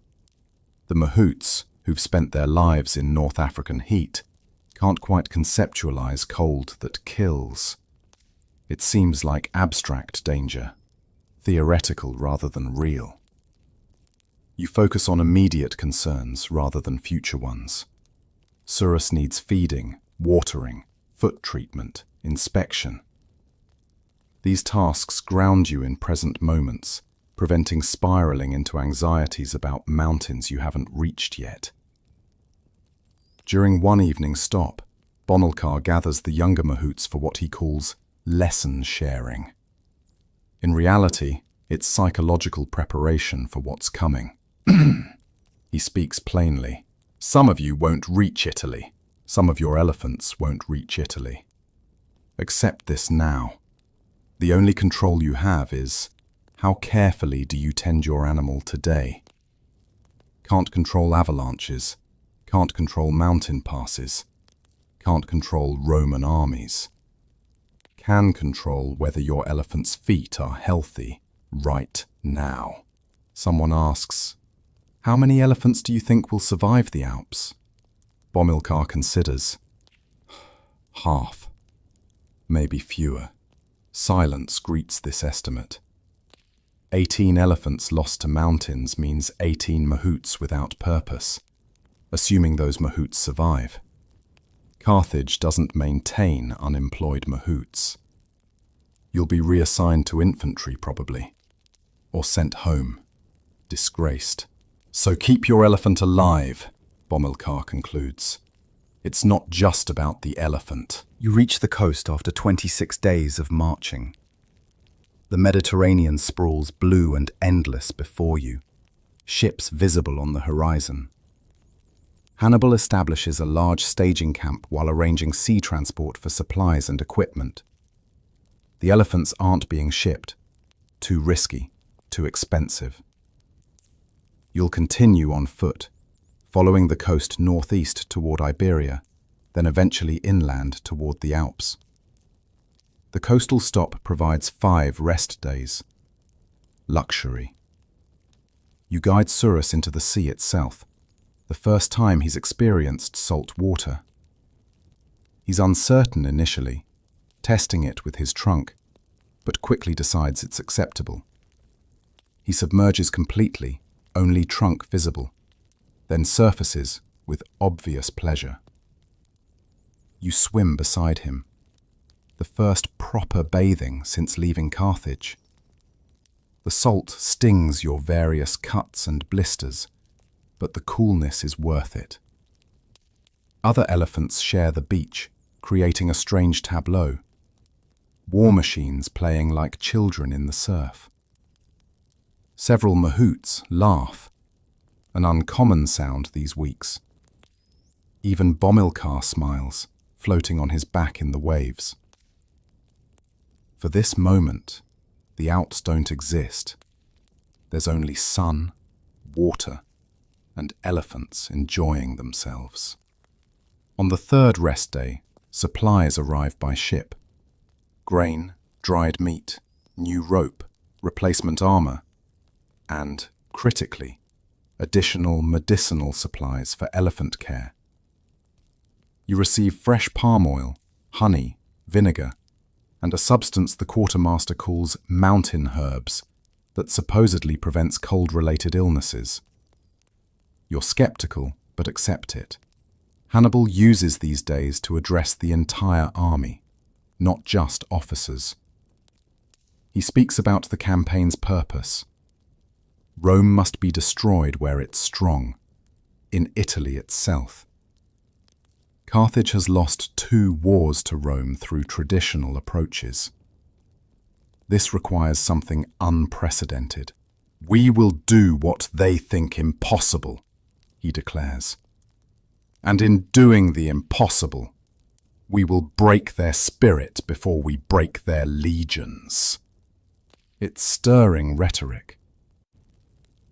The mahouts, who've spent their lives in North African heat, can't quite conceptualize cold that kills. It seems like abstract danger, theoretical rather than real. You focus on immediate concerns rather than future ones. Surus needs feeding, watering, foot treatment, inspection. These tasks ground you in present moments, preventing spiraling into anxieties about mountains you haven't reached yet. During one evening stop, Bomilcar gathers the younger mahouts for what he calls lesson sharing. In reality, it's psychological preparation for what's coming. He speaks plainly. Some of you won't reach Italy. Some of your elephants won't reach Italy. Accept this now. The only control you have is, how carefully do you tend your animal today? Can't control avalanches. Can't control mountain passes. Can't control Roman armies. Can control whether your elephant's feet are healthy right now. Someone asks, how many elephants do you think will survive the Alps? Bomilcar considers. Half. Maybe fewer. Silence greets this estimate. 18 elephants lost to mountains means 18 mahouts without purpose, assuming those mahouts survive. Carthage doesn't maintain unemployed mahouts. You'll be reassigned to infantry probably, or sent home, disgraced. So keep your elephant alive, Bomilcar concludes. It's not just about the elephant. You reach the coast after 26 days of marching. The Mediterranean sprawls blue and endless before you, ships visible on the horizon. Hannibal establishes a large staging camp while arranging sea transport for supplies and equipment. The elephants aren't being shipped. Too risky, too expensive. You'll continue on foot, following the coast northeast toward Iberia, then eventually inland toward the Alps. The coastal stop provides 5 rest days. Luxury. You guide Surus into the sea itself, the first time he's experienced salt water. He's uncertain initially, testing it with his trunk, but quickly decides it's acceptable. He submerges completely, only trunk visible, then surfaces with obvious pleasure. You swim beside him, the first proper bathing since leaving Carthage. The salt stings your various cuts and blisters, but the coolness is worth it. Other elephants share the beach, creating a strange tableau. War machines playing like children in the surf. Several mahouts laugh, an uncommon sound these weeks. Even Bomilcar smiles, floating on his back in the waves. For this moment, the Alps don't exist. There's only sun, water, and elephants enjoying themselves. On the 3rd rest day, supplies arrive by ship. Grain, dried meat, new rope, replacement armor, and, critically, additional medicinal supplies for elephant care. You receive fresh palm oil, honey, vinegar, and a substance the quartermaster calls mountain herbs that supposedly prevents cold-related illnesses. You're skeptical, but accept it. Hannibal uses these days to address the entire army, not just officers. He speaks about the campaign's purpose. Rome must be destroyed where it's strong, in Italy itself. Carthage has lost 2 wars to Rome through traditional approaches. This requires something unprecedented, "We will do what they think impossible," he declares. "And in doing the impossible, we will break their spirit before we break their legions." It's stirring rhetoric.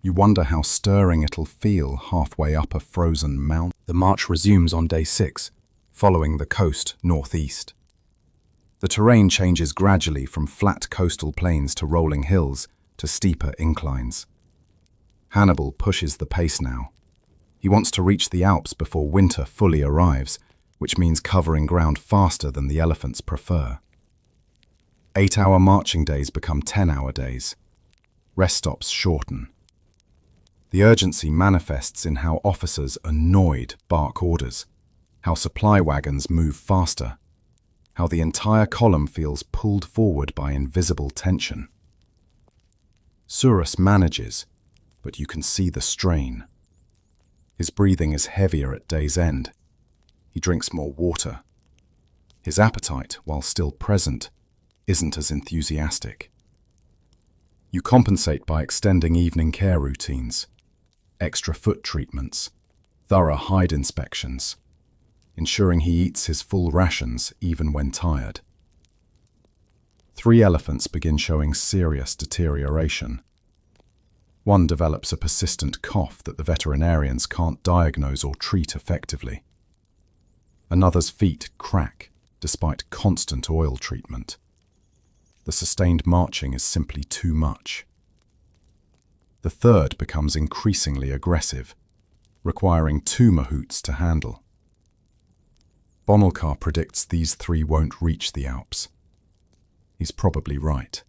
You wonder how stirring it'll feel halfway up a frozen mountain. The march resumes on day 6, following the coast northeast. The terrain changes gradually from flat coastal plains to rolling hills to steeper inclines. Hannibal pushes the pace now. He wants to reach the Alps before winter fully arrives, which means covering ground faster than the elephants prefer. 8-hour marching days become 10-hour days. Rest stops shorten. The urgency manifests in how officers annoyed bark orders, how supply wagons move faster, how the entire column feels pulled forward by invisible tension. Surus manages, but you can see the strain. His breathing is heavier at day's end. He drinks more water. His appetite, while still present, isn't as enthusiastic. You compensate by extending evening care routines, extra foot treatments, thorough hide inspections, ensuring he eats his full rations even when tired. 3 elephants begin showing serious deterioration. One develops a persistent cough that the veterinarians can't diagnose or treat effectively. Another's feet crack despite constant oil treatment. The sustained marching is simply too much. The third becomes increasingly aggressive, requiring 2 mahouts to handle. Bonelcar predicts these 3 won't reach the Alps. He's probably right.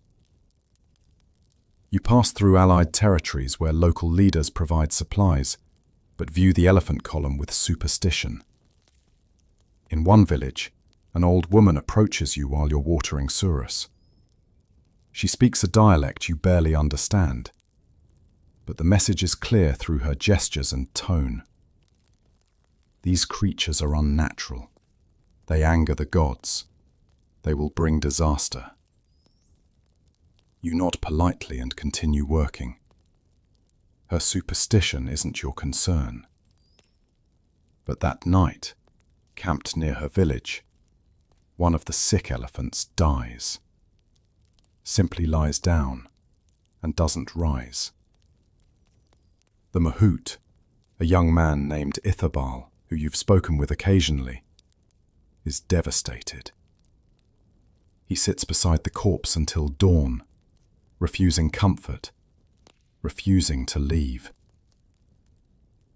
You pass through Allied territories where local leaders provide supplies, but view the elephant column with superstition. In one village, an old woman approaches you while you're watering Surus. She speaks a dialect you barely understand, but the message is clear through her gestures and tone. These creatures are unnatural. They anger the gods. They will bring disaster. You nod politely and continue working. Her superstition isn't your concern. But that night, camped near her village, one of the sick elephants dies. Simply lies down and doesn't rise. The mahout, a young man named Ithobal, who you've spoken with occasionally, is devastated. He sits beside the corpse until dawn, refusing comfort, refusing to leave.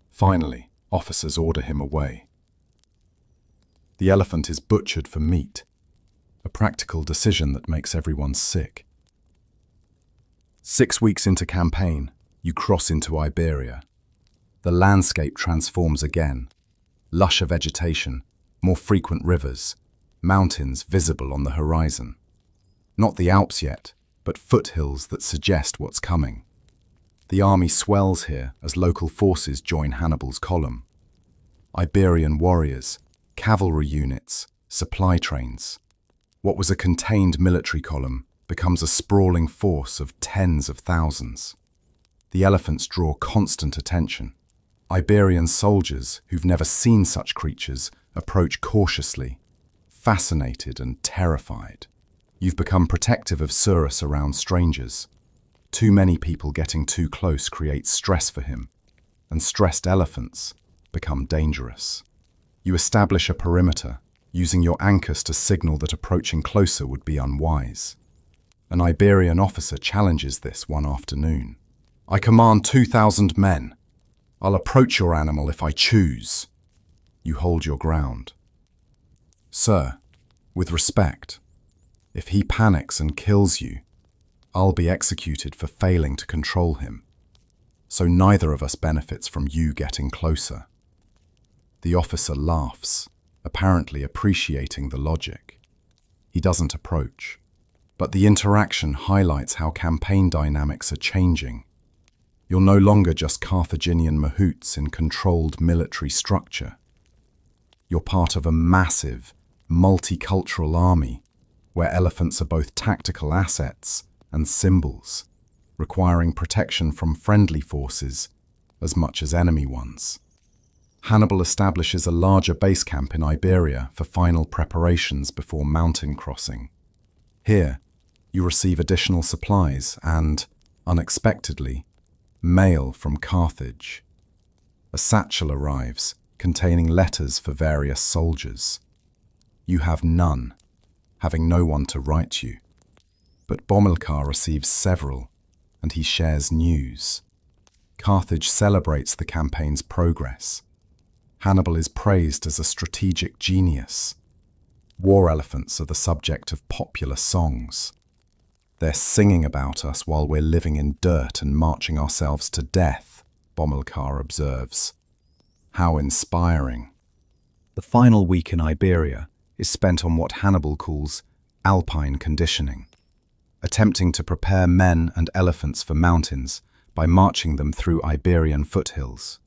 Finally, officers order him away. The elephant is butchered for meat, a practical decision that makes everyone sick. 6 weeks into campaign, you cross into Iberia. The landscape transforms again. Lusher vegetation, more frequent rivers, mountains visible on the horizon. Not the Alps yet, but foothills that suggest what's coming. The army swells here as local forces join Hannibal's column. Iberian warriors, cavalry units, supply trains. What was a contained military column becomes a sprawling force of tens of thousands. The elephants draw constant attention. Iberian soldiers who've never seen such creatures approach cautiously, fascinated and terrified. You've become protective of Surus around strangers. Too many people getting too close creates stress for him, and stressed elephants become dangerous. You establish a perimeter, using your anchors to signal that approaching closer would be unwise. An Iberian officer challenges this one afternoon. "I command 2,000 men. I'll approach your animal if I choose." You hold your ground. "Sir, with respect, if he panics and kills you, I'll be executed for failing to control him. So neither of us benefits from you getting closer." The officer laughs, apparently appreciating the logic. He doesn't approach, but the interaction highlights how campaign dynamics are changing. You're no longer just Carthaginian mahouts in controlled military structure. You're part of a massive, multicultural army where elephants are both tactical assets and symbols. requiring protection from friendly forces as much as enemy ones. Hannibal establishes a larger base camp in Iberia for final preparations before mountain crossing. Here, you receive additional supplies and, unexpectedly, mail from Carthage. A satchel arrives, containing letters for various soldiers. You have none, having no one to write you. But Bomilcar receives several, and he shares news. Carthage celebrates the campaign's progress. Hannibal is praised as a strategic genius. War elephants are the subject of popular songs. They're singing about us while we're living in dirt and marching ourselves to death, Bomilcar observes. How inspiring. The final week in Iberia is spent on what Hannibal calls alpine conditioning, attempting to prepare men and elephants for mountains by marching them through Iberian foothills.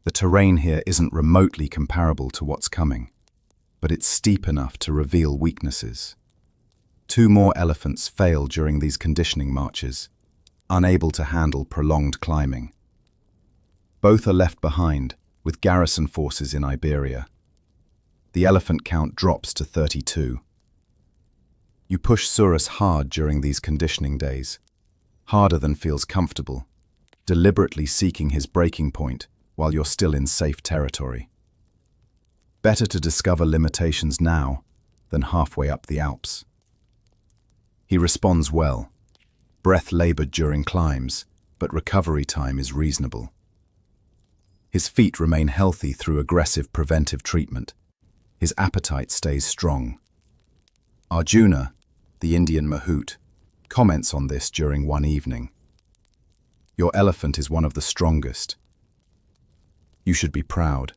The terrain here isn't remotely comparable to what's coming, but it's steep enough to reveal weaknesses. 2 more elephants fail during these conditioning marches, unable to handle prolonged climbing. Both are left behind, with garrison forces in Iberia. The elephant count drops to 32. You push Surus hard during these conditioning days, harder than feels comfortable, deliberately seeking his breaking point while you're still in safe territory. Better to discover limitations now than halfway up the Alps. He responds well, breath labored during climbs, but recovery time is reasonable. His feet remain healthy through aggressive preventive treatment. His appetite stays strong. Arjuna, the Indian mahout, comments on this during one evening. Your elephant is one of the strongest. You should be proud.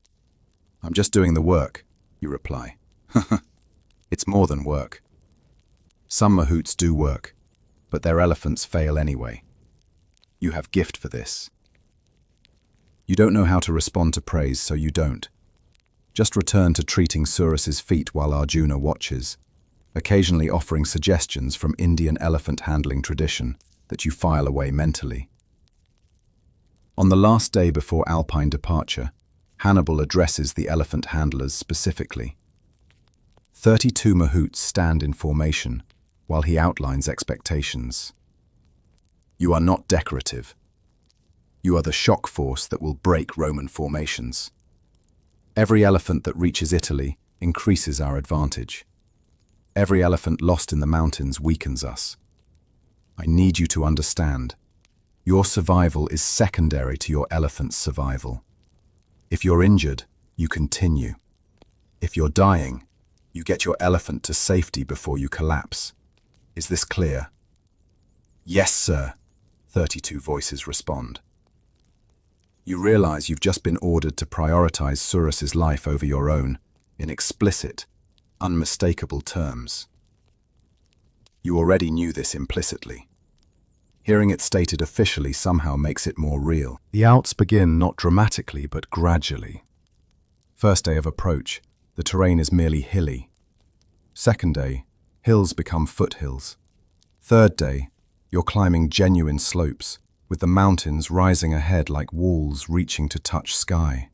I'm just doing the work, you reply. It's more than work. Some mahouts do work, but their elephants fail anyway. You have gift for this. You don't know how to respond to praise, so you don't. Just return to treating Surus's feet while Arjuna watches, occasionally offering suggestions from Indian elephant handling tradition that you file away mentally. On the last day before Alpine departure, Hannibal addresses the elephant handlers specifically. 32 mahouts stand in formation while he outlines expectations. You are not decorative. You are the shock force that will break Roman formations. Every elephant that reaches Italy increases our advantage. Every elephant lost in the mountains weakens us. I need you to understand. Your survival is secondary to your elephant's survival. If you're injured, you continue. If you're dying, you get your elephant to safety before you collapse. Is this clear? Yes, sir, 32 voices respond. You realize you've just been ordered to prioritize Surus's life over your own, in explicit, unmistakable terms. You already knew this implicitly. Hearing it stated officially somehow makes it more real. The outs begin not dramatically but gradually. First day of approach, the terrain is merely hilly. Second day, hills become foothills. Third day, you're climbing genuine slopes, with the mountains rising ahead like walls reaching to touch sky.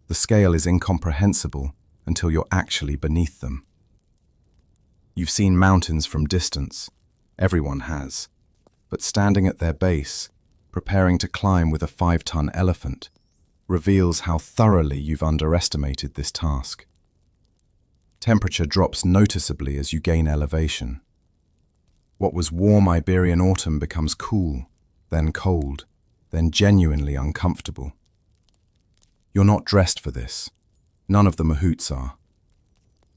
The scale is incomprehensible until you're actually beneath them. You've seen mountains from distance, everyone has, but standing at their base, preparing to climb with a 5-ton elephant, reveals how thoroughly you've underestimated this task. Temperature drops noticeably as you gain elevation. What was warm Iberian autumn becomes cool, then cold, then genuinely uncomfortable. You're not dressed for this. None of the mahouts are.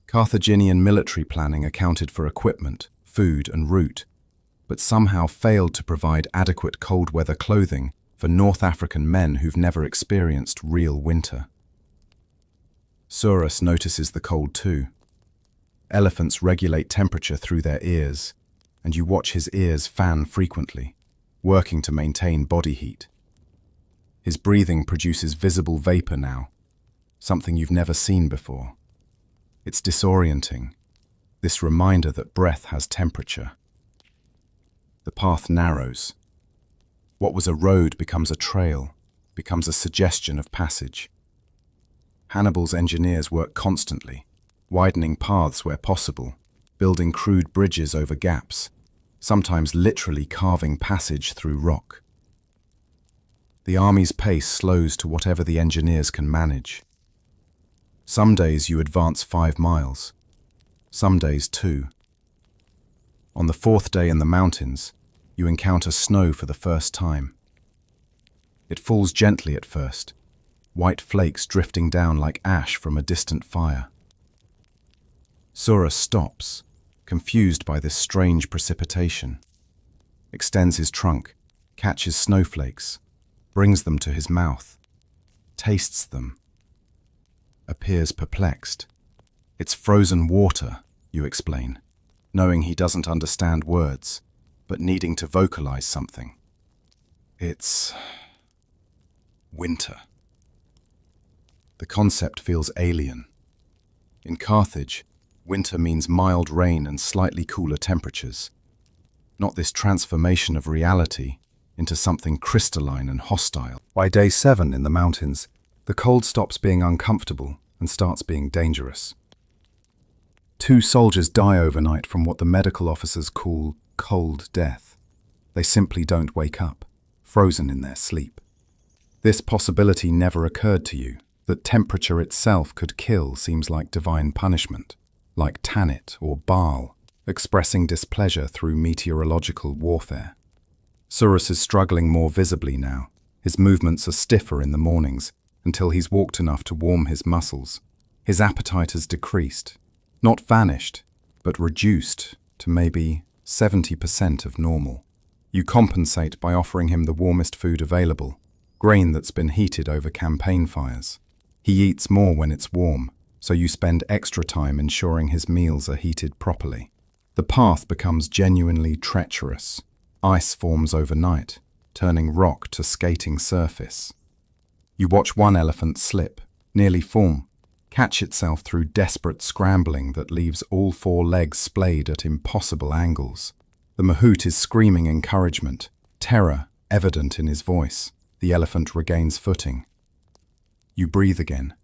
Carthaginian military planning accounted for equipment, food, and route, but somehow failed to provide adequate cold weather clothing for North African men who've never experienced real winter. Surus notices the cold too. Elephants regulate temperature through their ears, and you watch his ears fan frequently, working to maintain body heat. His breathing produces visible vapor now, something you've never seen before. It's disorienting, this reminder that breath has temperature. The path narrows, What was a road becomes a trail, becomes a suggestion of passage. Hannibal's engineers work constantly, widening paths where possible, building crude bridges over gaps, sometimes literally carving passage through rock. The army's pace slows to whatever the engineers can manage. Some days you advance 5 miles, some days 2. On the 4th day in the mountains, you encounter snow for the first time. It falls gently at first, white flakes drifting down like ash from a distant fire. Surus stops, confused by this strange precipitation, extends his trunk, catches snowflakes, brings them to his mouth, tastes them, appears perplexed. It's frozen water, you explain, knowing he doesn't understand words, but needing to vocalize something. It's winter. The concept feels alien. In Carthage, winter means mild rain and slightly cooler temperatures, not this transformation of reality into something crystalline and hostile. By day 7 in the mountains, the cold stops being uncomfortable and starts being dangerous. 2 soldiers die overnight from what the medical officers call cold death. They simply don't wake up, frozen in their sleep. This possibility never occurred to you, that temperature itself could kill seems like divine punishment, like Tanit or Baal, expressing displeasure through meteorological warfare. Surus is struggling more visibly now. His movements are stiffer in the mornings, until he's walked enough to warm his muscles. His appetite has decreased, not vanished, but reduced to maybe 70% of normal. You compensate by offering him the warmest food available, grain that's been heated over campaign fires. He eats more when it's warm, so you spend extra time ensuring his meals are heated properly. The path becomes genuinely treacherous. Ice forms overnight, turning rock to skating surface. You watch one elephant slip, nearly fall, catch itself through desperate scrambling that leaves all 4 legs splayed at impossible angles. The mahout is screaming encouragement, terror evident in his voice. The elephant regains footing. You breathe again,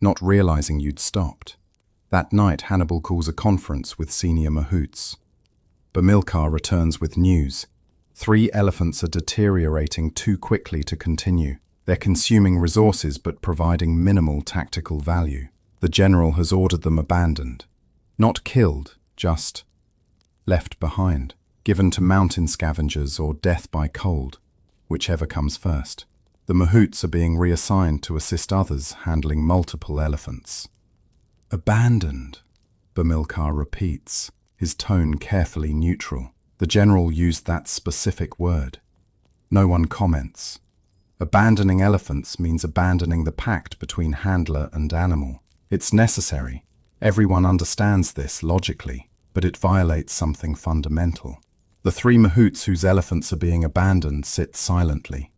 not realizing you'd stopped. That night, Hannibal calls a conference with senior mahouts. Bamilcar returns with news. 3 elephants are deteriorating too quickly to continue. They're consuming resources but providing minimal tactical value. The general has ordered them abandoned. Not killed, just left behind, given to mountain scavengers or death by cold, whichever comes first. The mahouts are being reassigned to assist others handling multiple elephants. Abandoned, Bamilcar repeats, his tone carefully neutral. The general used that specific word. No one comments. Abandoning elephants means abandoning the pact between handler and animal. It's necessary. Everyone understands this logically, but it violates something fundamental. The 3 mahouts whose elephants are being abandoned sit silently,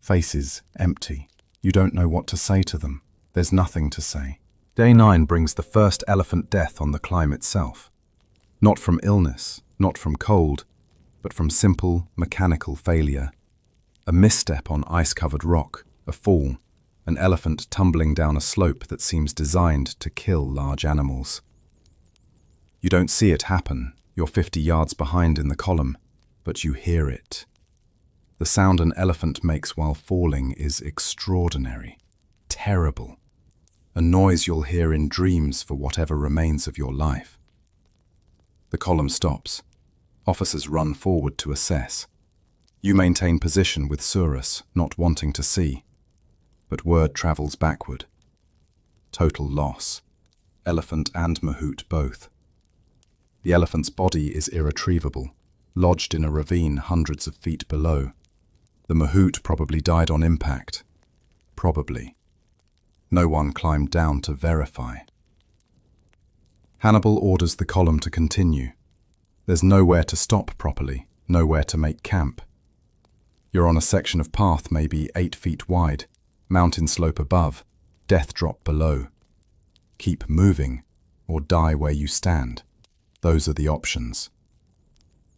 faces empty. You don't know what to say to them. There's nothing to say. Day 9 brings the first elephant death on the climb itself. Not from illness, not from cold, but from simple mechanical failure. A misstep on ice-covered rock, a fall, an elephant tumbling down a slope that seems designed to kill large animals. You don't see it happen. You're 50 yards behind in the column, but you hear it. The sound an elephant makes while falling is extraordinary, terrible, a noise you'll hear in dreams for whatever remains of your life. The column stops. Officers run forward to assess. You maintain position with Surus, not wanting to see, but word travels backward. Total loss. Elephant and mahout both. The elephant's body is irretrievable, lodged in a ravine hundreds of feet below. The mahout probably died on impact. Probably. No one climbed down to verify. Hannibal orders the column to continue. There's nowhere to stop properly, nowhere to make camp. You're on a section of path maybe 8 feet wide, mountain slope above, death drop below. Keep moving, or die where you stand. Those are the options.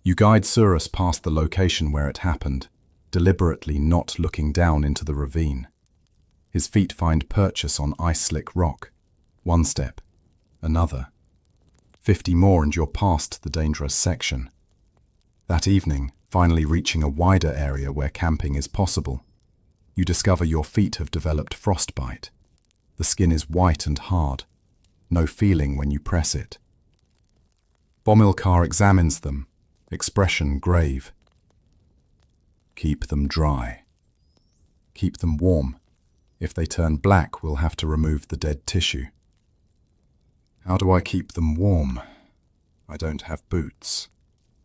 You guide Surus past the location where it happened, deliberately not looking down into the ravine. His feet find purchase on ice-slick rock. One step, another. 50 more and you're past the dangerous section. That evening, finally reaching a wider area where camping is possible, you discover your feet have developed frostbite. The skin is white and hard, no feeling when you press it. Bomilcar examines them, expression grave. Keep them dry. Keep them warm. If they turn black, we'll have to remove the dead tissue. How do I keep them warm? I don't have boots.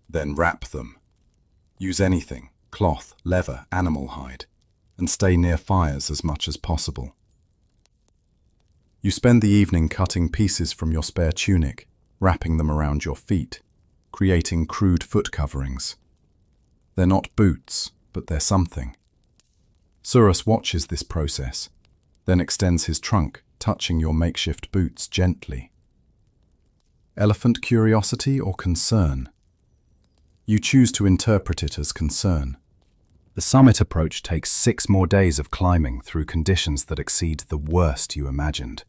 Then wrap them. Use anything, cloth, leather, animal hide, and stay near fires as much as possible. You spend the evening cutting pieces from your spare tunic, wrapping them around your feet, creating crude foot coverings. They're not boots, but they're something. Surus watches this process, then extends his trunk, touching your makeshift boots gently. Elephant curiosity or concern? You choose to interpret it as concern. The summit approach takes 6 more days of climbing through conditions that exceed the worst you imagined.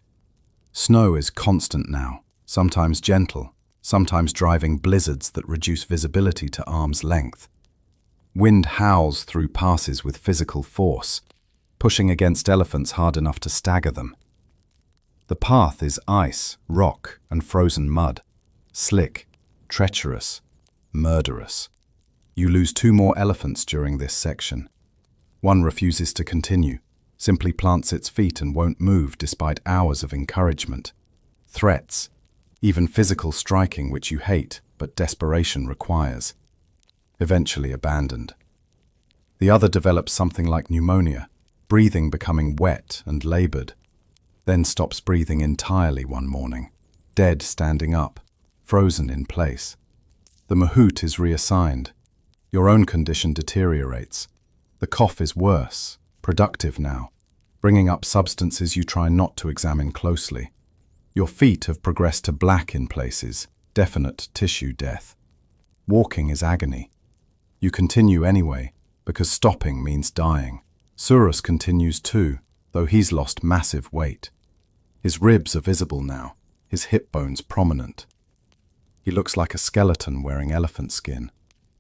Snow is constant now, sometimes gentle, sometimes driving blizzards that reduce visibility to arm's length. Wind howls through passes with physical force, pushing against elephants hard enough to stagger them. The path is ice, rock, and frozen mud. Slick, treacherous, murderous. You lose 2 more elephants during this section. One refuses to continue, simply plants its feet and won't move despite hours of encouragement. Threats, even physical striking which you hate but desperation requires. Eventually abandoned. The other develops something like pneumonia, breathing becoming wet and labored, then stops breathing entirely one morning, dead standing up, frozen in place. The mahout is reassigned. Your own condition deteriorates. The cough is worse, productive now, bringing up substances you try not to examine closely. Your feet have progressed to black in places, definite tissue death. Walking is agony. You continue anyway, because stopping means dying. Surus continues too, though he's lost massive weight. His ribs are visible now, his hip bones prominent. He looks like a skeleton wearing elephant skin,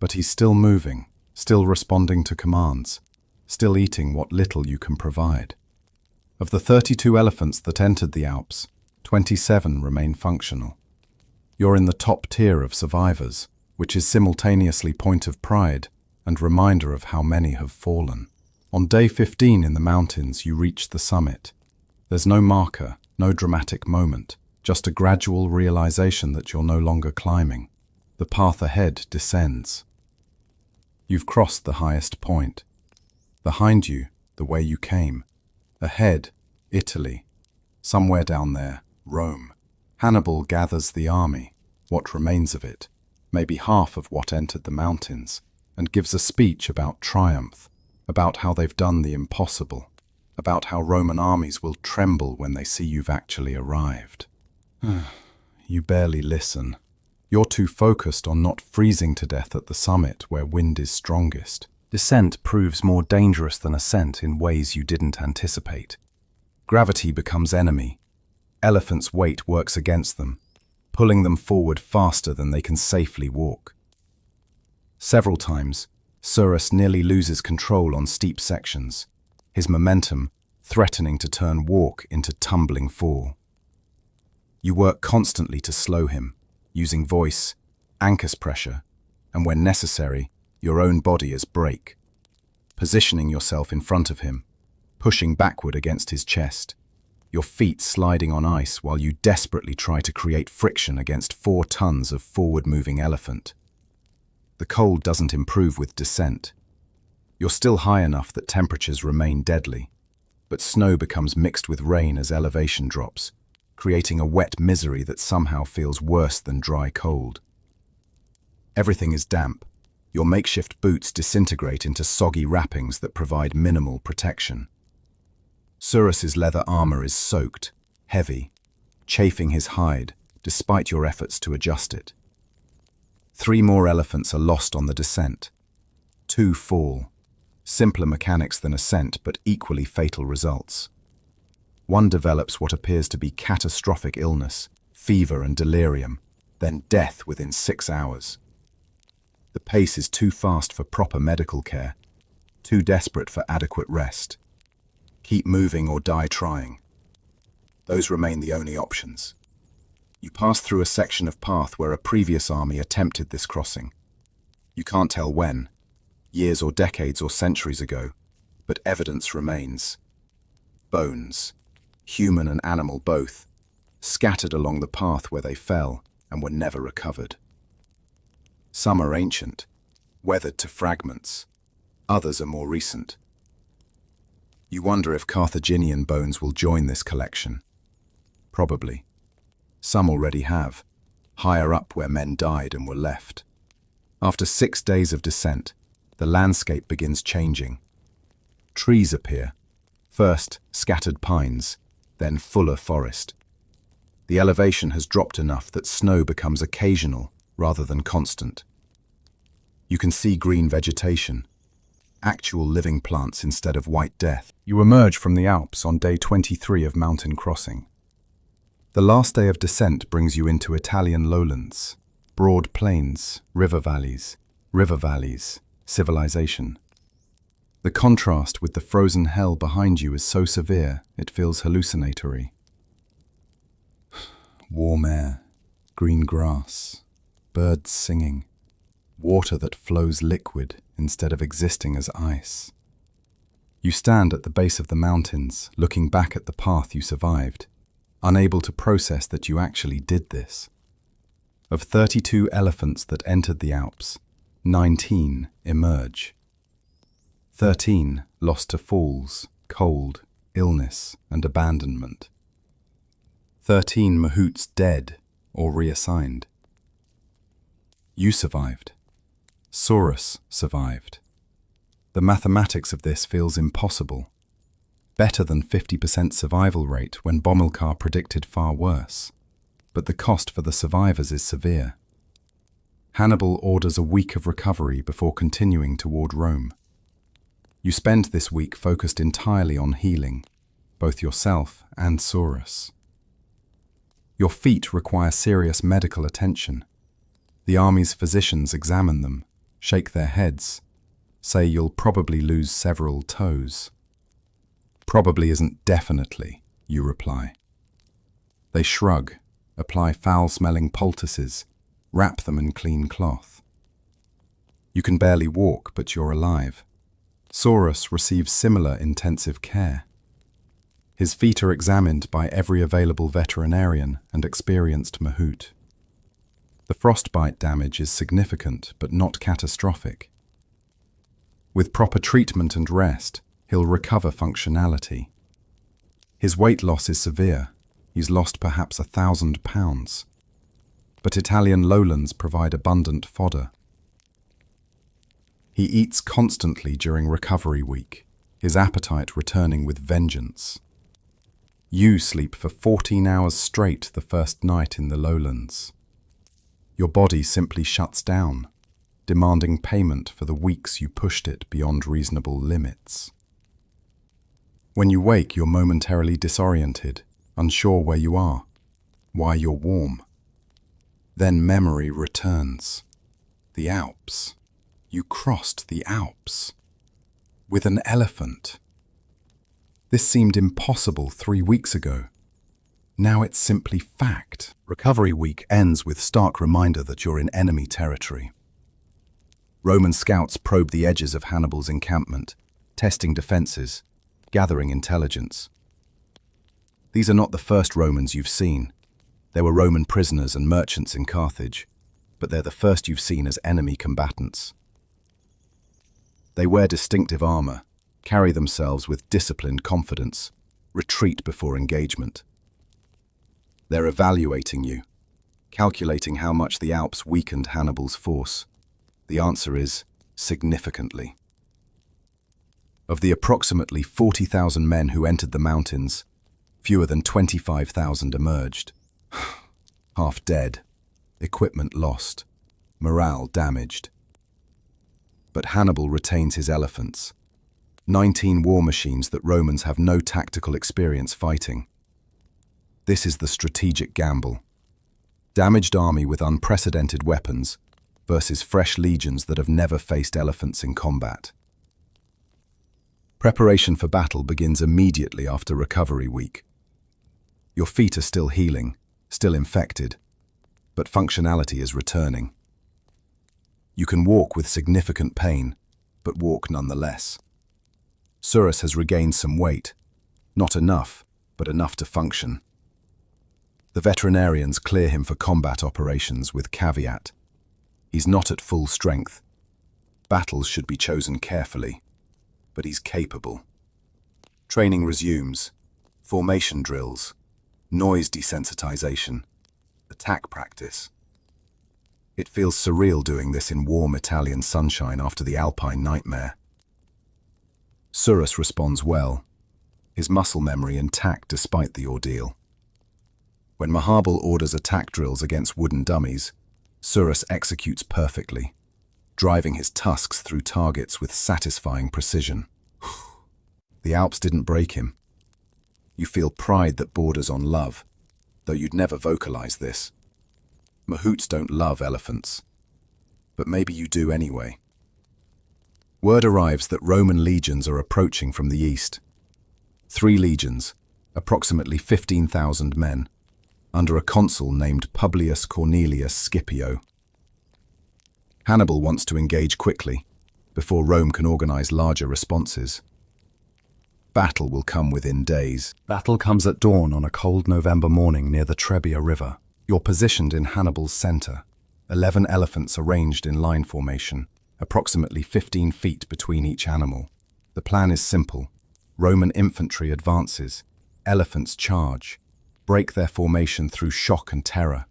but he's still moving, still responding to commands, still eating what little you can provide. Of the 32 elephants that entered the Alps, 27 remain functional. You're in the top tier of survivors, which is simultaneously point of pride and reminder of how many have fallen. On day 15 in the mountains, you reach the summit. There's no marker, no dramatic moment, just a gradual realization that you're no longer climbing. The path ahead descends. You've crossed the highest point. Behind you, the way you came. Ahead, Italy. Somewhere down there, Rome. Hannibal gathers the army, what remains of it, maybe half of what entered the mountains, and gives a speech about triumph, about how they've done the impossible, about how Roman armies will tremble when they see you've actually arrived. You barely listen. You're too focused on not freezing to death at the summit where wind is strongest. Descent proves more dangerous than ascent in ways you didn't anticipate. Gravity becomes enemy. Elephants' weight works against them, pulling them forward faster than they can safely walk. Several times, Surus nearly loses control on steep sections, his momentum threatening to turn walk into tumbling fall. You work constantly to slow him, using voice, anchors pressure, and when necessary, your own body as brake, positioning yourself in front of him, pushing backward against his chest, your feet sliding on ice while you desperately try to create friction against 4 tons of forward-moving elephant. The cold doesn't improve with descent. You're still high enough that temperatures remain deadly, but snow becomes mixed with rain as elevation drops, creating a wet misery that somehow feels worse than dry cold. Everything is damp. Your makeshift boots disintegrate into soggy wrappings that provide minimal protection. Surus's leather armor is soaked, heavy, chafing his hide despite your efforts to adjust it. 3 more elephants are lost on the descent. 2 fall. Simpler mechanics than ascent, but equally fatal results. One develops what appears to be catastrophic illness, fever and delirium, then death within 6 hours. The pace is too fast for proper medical care, too desperate for adequate rest. Keep moving or die trying. Those remain the only options. You pass through a section of path where a previous army attempted this crossing. You can't tell when, years or decades or centuries ago, but evidence remains. Bones, human and animal both, scattered along the path where they fell and were never recovered. Some are ancient, weathered to fragments. Others are more recent. You wonder if Carthaginian bones will join this collection. Probably. Some already have, higher up where men died and were left. After 6 days of descent, the landscape begins changing. Trees appear, first scattered pines, then fuller forest. The elevation has dropped enough that snow becomes occasional rather than constant. You can see green vegetation, actual living plants instead of white death. You emerge from the Alps on day 23 of mountain crossing. The last day of descent brings you into Italian lowlands, broad plains, river valleys, civilization. The contrast with the frozen hell behind you is so severe, it feels hallucinatory. Warm air, green grass, birds singing, water that flows liquid instead of existing as ice. You stand at the base of the mountains, looking back at the path you survived, unable to process that you actually did this. Of 32 elephants that entered the Alps, 19 emerge. 13 lost to falls, cold, illness, and abandonment. 13 mahouts dead or reassigned. You survived. Surus survived. The mathematics of this feels impossible. Better than 50% survival rate when Bomilcar predicted far worse. But the cost for the survivors is severe. Hannibal orders a week of recovery before continuing toward Rome. You spend this week focused entirely on healing, both yourself and Surus. Your feet require serious medical attention. The army's physicians examine them, shake their heads, say you'll probably lose several toes. Probably isn't definitely, you reply. They shrug, apply foul-smelling poultices, wrap them in clean cloth. You can barely walk, but you're alive. Surus receives similar intensive care. His feet are examined by every available veterinarian and experienced mahout. The frostbite damage is significant but not catastrophic. With proper treatment and rest, he'll recover functionality. His weight loss is severe. He's lost perhaps 1,000 pounds. But Italian lowlands provide abundant fodder. He eats constantly during recovery week, his appetite returning with vengeance. You sleep for 14 hours straight the first night in the lowlands. Your body simply shuts down, demanding payment for the weeks you pushed it beyond reasonable limits. When you wake, you're momentarily disoriented, unsure where you are, why you're warm. Then memory returns. The Alps. You crossed the Alps. With an elephant. This seemed impossible 3 weeks ago. Now it's simply fact. Recovery week ends with stark reminder that you're in enemy territory. Roman scouts probe the edges of Hannibal's encampment, testing defenses, gathering intelligence. These are not the first Romans you've seen. There were Roman prisoners and merchants in Carthage, but they're the first you've seen as enemy combatants. They wear distinctive armor, carry themselves with disciplined confidence, retreat before engagement. They're evaluating you, calculating how much the Alps weakened Hannibal's force. The answer is significantly. Of the approximately 40,000 men who entered the mountains, fewer than 25,000 emerged. Half dead, equipment lost, morale damaged. But Hannibal retains his elephants, 19 war machines that Romans have no tactical experience fighting. This is the strategic gamble. Damaged army with unprecedented weapons versus fresh legions that have never faced elephants in combat. Preparation for battle begins immediately after recovery week. Your feet are still healing, still infected, but functionality is returning. You can walk with significant pain, but walk nonetheless. Surus has regained some weight, not enough, but enough to function. The veterinarians clear him for combat operations with caveat. He's not at full strength. Battles should be chosen carefully, but he's capable. Training resumes. Formation drills, noise desensitization, attack practice. It feels surreal doing this in warm Italian sunshine after the Alpine nightmare. Surus responds well, his muscle memory intact despite the ordeal. When Hannibal orders attack drills against wooden dummies, Surus executes perfectly, driving his tusks through targets with satisfying precision. The Alps didn't break him. You feel pride that borders on love, though you'd never vocalize this. Mahouts don't love elephants, but maybe you do anyway. Word arrives that Roman legions are approaching from the east. 3 legions, approximately 15,000 men, under a consul named Publius Cornelius Scipio. Hannibal wants to engage quickly, before Rome can organize larger responses. Battle will come within days. Battle comes at dawn on a cold November morning near the Trebia River. You're positioned in Hannibal's center, 11 elephants arranged in line formation, approximately 15 feet between each animal. The plan is simple. Roman infantry advances, elephants charge, break their formation through shock and terror.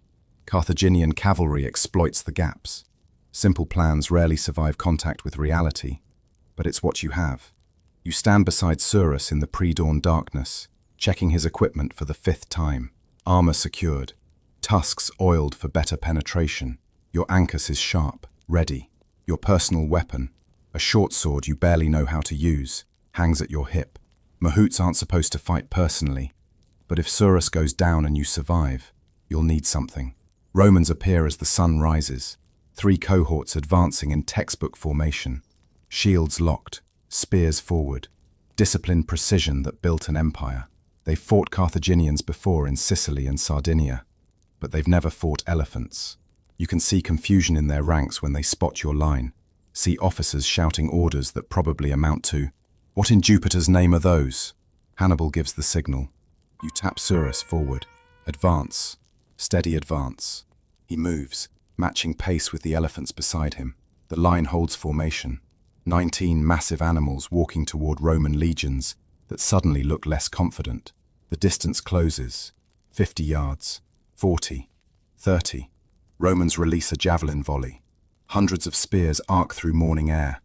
Carthaginian cavalry exploits the gaps. Simple plans rarely survive contact with reality, but it's what you have. You stand beside Surus in the pre-dawn darkness, checking his equipment for the 5th time. Armor secured, tusks oiled for better penetration. Your ankus is sharp, ready. Your personal weapon, a short sword you barely know how to use, hangs at your hip. Mahouts aren't supposed to fight personally, but if Surus goes down and you survive, you'll need something. Romans appear as the sun rises, 3 cohorts advancing in textbook formation, shields locked, spears forward, disciplined precision that built an empire. They've fought Carthaginians before in Sicily and Sardinia, but they've never fought elephants. You can see confusion in their ranks when they spot your line, see officers shouting orders that probably amount to, "What in Jupiter's name are those?" Hannibal gives the signal. You tap Surus forward. Advance. Steady advance. He moves, matching pace with the elephants beside him. The line holds formation. 19 massive animals walking toward Roman legions that suddenly look less confident. The distance closes. 50 yards. 40. 30. Romans release a javelin volley. Hundreds of spears arc through morning air.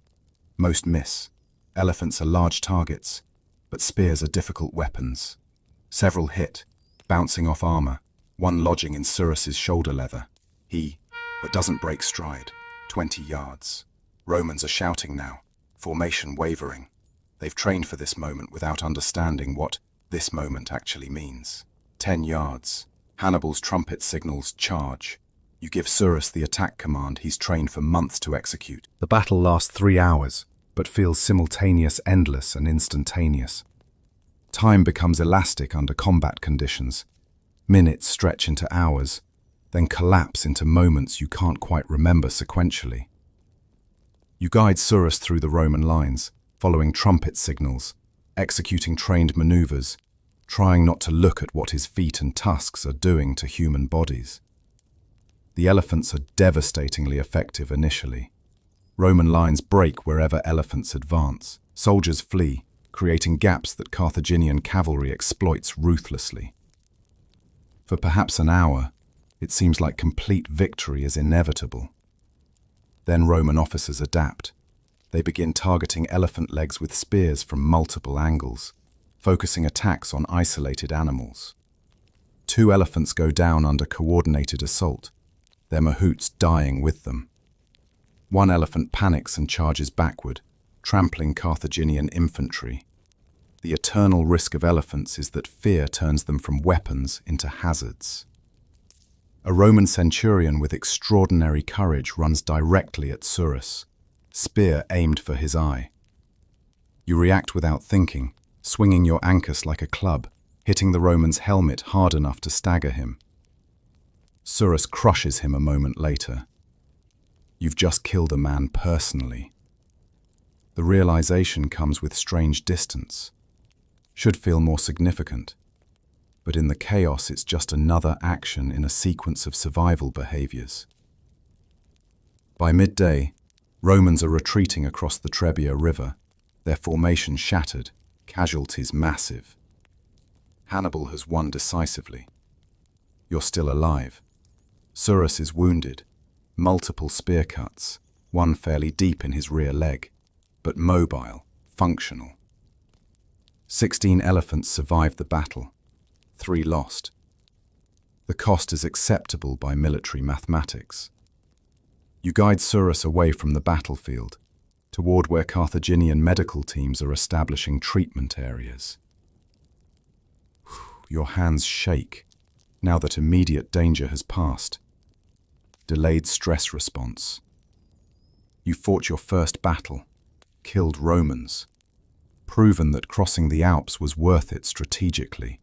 Most miss. Elephants are large targets, but spears are difficult weapons. Several hit, bouncing off armor, one lodging in Surus's shoulder leather. But doesn't break stride. 20 yards. Romans are shouting now, formation wavering. They've trained for this moment without understanding what this moment actually means. 10 yards. Hannibal's trumpet signals charge. You give Surus the attack command he's trained for months to execute. The battle lasts 3 hours, but feels simultaneous, endless, and instantaneous. Time becomes elastic under combat conditions. Minutes stretch into hours, then collapse into moments you can't quite remember sequentially. You guide Surus through the Roman lines, following trumpet signals, executing trained maneuvers, trying not to look at what his feet and tusks are doing to human bodies. The elephants are devastatingly effective initially. Roman lines break wherever elephants advance. Soldiers flee, creating gaps that Carthaginian cavalry exploits ruthlessly. For perhaps an hour, it seems like complete victory is inevitable. Then Roman officers adapt. They begin targeting elephant legs with spears from multiple angles, focusing attacks on isolated animals. 2 elephants go down under coordinated assault, their mahouts dying with them. One elephant panics and charges backward, trampling Carthaginian infantry. The eternal risk of elephants is that fear turns them from weapons into hazards. A Roman centurion with extraordinary courage runs directly at Surus, spear aimed for his eye. You react without thinking, swinging your ancus like a club, hitting the Roman's helmet hard enough to stagger him. Surus crushes him a moment later. You've just killed a man personally. The realization comes with strange distance. Should feel more significant. But in the chaos, it's just another action in a sequence of survival behaviors. By midday, Romans are retreating across the Trebia River, their formation shattered, casualties massive. Hannibal has won decisively. You're still alive. Surus is wounded, multiple spear cuts, one fairly deep in his rear leg, but mobile, functional. 16 elephants survived the battle, 3 lost. The cost is acceptable by military mathematics. You guide Surus away from the battlefield, toward where Carthaginian medical teams are establishing treatment areas. Your hands shake, now that immediate danger has passed. Delayed stress response. You fought your first battle, killed Romans, proven that crossing the Alps was worth it strategically.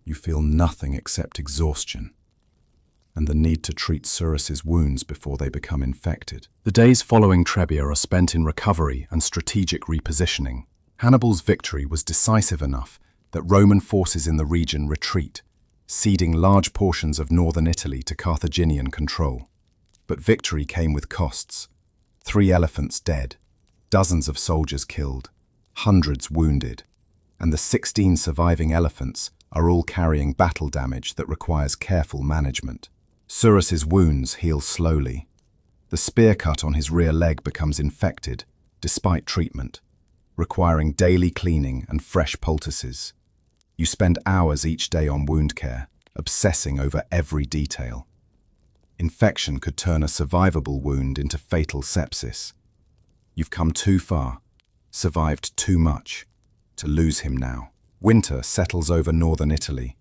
You feel nothing except exhaustion, and the need to treat Surus's wounds before they become infected. The days following Trebia are spent in recovery and strategic repositioning. Hannibal's victory was decisive enough that Roman forces in the region retreat, ceding large portions of northern Italy to Carthaginian control. But victory came with costs. 3 elephants dead, dozens of soldiers killed, hundreds wounded, and the 16 surviving elephants are all carrying battle damage that requires careful management. Surus's wounds heal slowly. The spear cut on his rear leg becomes infected, despite treatment, requiring daily cleaning and fresh poultices. You spend hours each day on wound care, obsessing over every detail. Infection could turn a survivable wound into fatal sepsis. You've come too far, survived too much, to lose him now. Winter settles over northern Italy.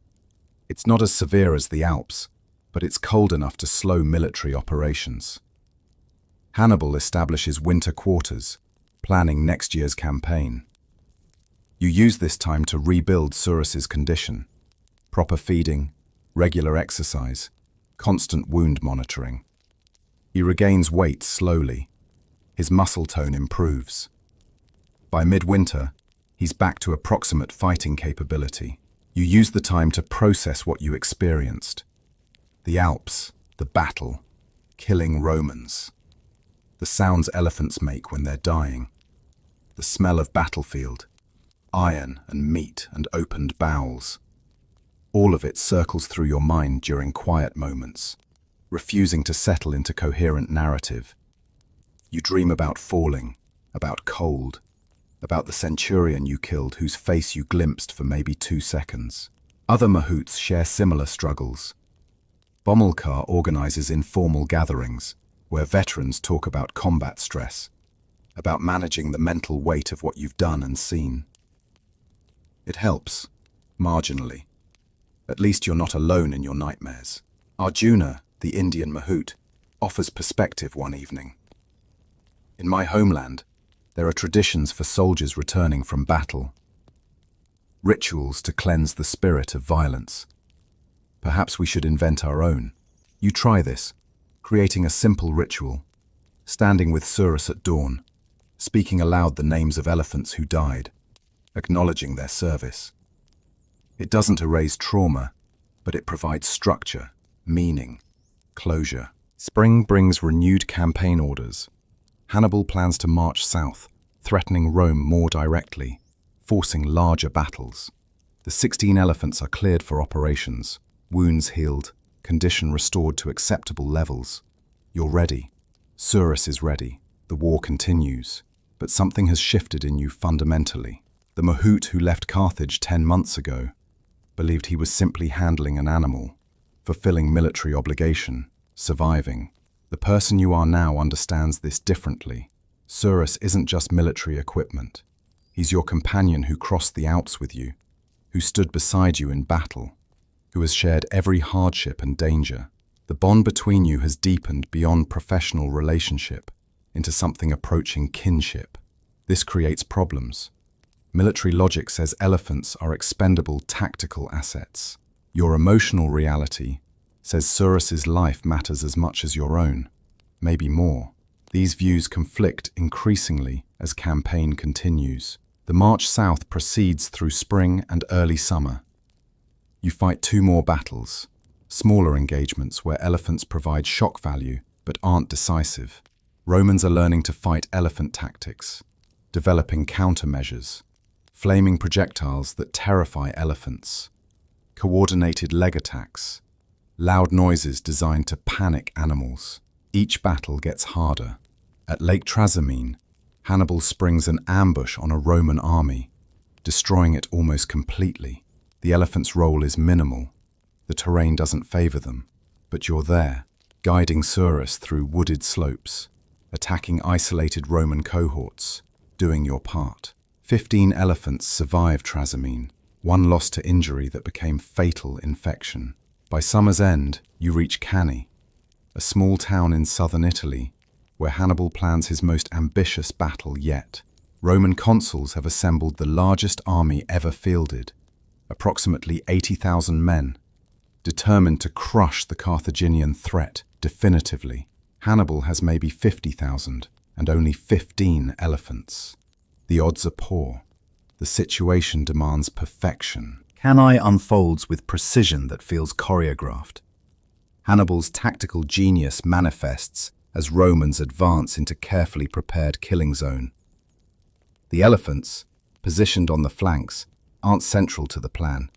It's not as severe as the Alps, but it's cold enough to slow military operations. Hannibal establishes winter quarters, planning next year's campaign. You use this time to rebuild Surus's condition. Proper feeding, regular exercise, constant wound monitoring. He regains weight slowly. His muscle tone improves. By midwinter, he's back to approximate fighting capability. You use the time to process what you experienced. The Alps, the battle, killing Romans. The sounds elephants make when they're dying. The smell of battlefield, iron and meat and opened bowels. All of it circles through your mind during quiet moments, refusing to settle into coherent narrative. You dream about falling, about cold, about the centurion you killed whose face you glimpsed for maybe 2 seconds. Other mahouts share similar struggles. Bomilcar organizes informal gatherings where veterans talk about combat stress, about managing the mental weight of what you've done and seen. It helps, marginally. At least you're not alone in your nightmares. Arjuna, the Indian mahout, offers perspective one evening. In my homeland, there are traditions for soldiers returning from battle. Rituals to cleanse the spirit of violence. Perhaps we should invent our own. You try this, creating a simple ritual, standing with Surus at dawn, speaking aloud the names of elephants who died, acknowledging their service. It doesn't erase trauma, but it provides structure, meaning, closure. Spring brings renewed campaign orders. Hannibal plans to march south, threatening Rome more directly, forcing larger battles. The 16 elephants are cleared for operations, wounds healed, condition restored to acceptable levels. You're ready. Surus is ready. The war continues. But something has shifted in you fundamentally. The mahout who left Carthage 10 months ago believed he was simply handling an animal, fulfilling military obligation, surviving. The person you are now understands this differently. Surus isn't just military equipment. He's your companion who crossed the Alps with you, who stood beside you in battle, who has shared every hardship and danger. The bond between you has deepened beyond professional relationship into something approaching kinship. This creates problems. Military logic says elephants are expendable tactical assets. Your emotional reality says Surus's life matters as much as your own, maybe more. These views conflict increasingly as campaign continues. The march south proceeds through spring and early summer. You fight 2 more battles, smaller engagements where elephants provide shock value but aren't decisive. Romans are learning to fight elephant tactics, developing countermeasures, flaming projectiles that terrify elephants, coordinated leg attacks, loud noises designed to panic animals. Each battle gets harder. At Lake Trasimene, Hannibal springs an ambush on a Roman army, destroying it almost completely. The elephant's role is minimal. The terrain doesn't favor them, but you're there, guiding Surus through wooded slopes, attacking isolated Roman cohorts, doing your part. 15 elephants survive Trasimene, 1 lost to injury that became fatal infection. By summer's end, you reach Cannae, a small town in southern Italy, where Hannibal plans his most ambitious battle yet. Roman consuls have assembled the largest army ever fielded, approximately 80,000 men, determined to crush the Carthaginian threat definitively. Hannibal has maybe 50,000 and only 15 elephants. The odds are poor. The situation demands perfection. Cannae unfolds with precision that feels choreographed. Hannibal's tactical genius manifests as Romans advance into carefully prepared killing zone. The elephants, positioned on the flanks, aren't central to the plan.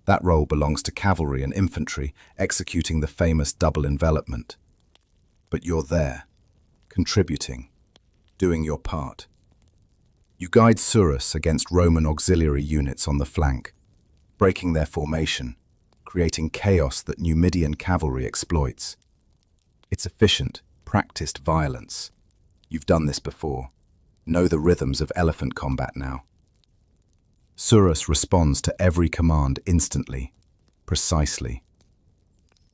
That role belongs to cavalry and infantry executing the famous double envelopment. But you're there, contributing, doing your part. You guide Surus against Roman auxiliary units on the flank, breaking their formation, creating chaos that Numidian cavalry exploits. It's efficient, practiced violence. You've done this before. Know the rhythms of elephant combat now. Surus responds to every command instantly, precisely.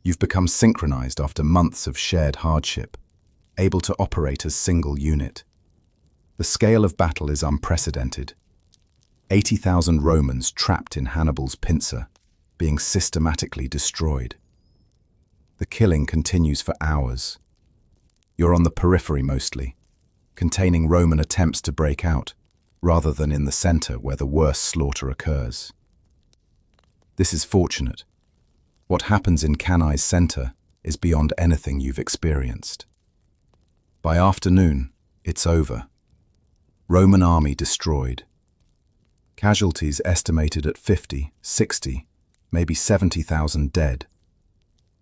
You've become synchronized after months of shared hardship, able to operate as single unit. The scale of battle is unprecedented. 80,000 Romans trapped in Hannibal's pincer, being systematically destroyed. The killing continues for hours. You're on the periphery mostly, containing Roman attempts to break out, rather than in the center where the worst slaughter occurs. This is fortunate. What happens in Cannae's center is beyond anything you've experienced. By afternoon, it's over. Roman army destroyed. Casualties estimated at 50, 60, maybe 70,000 dead.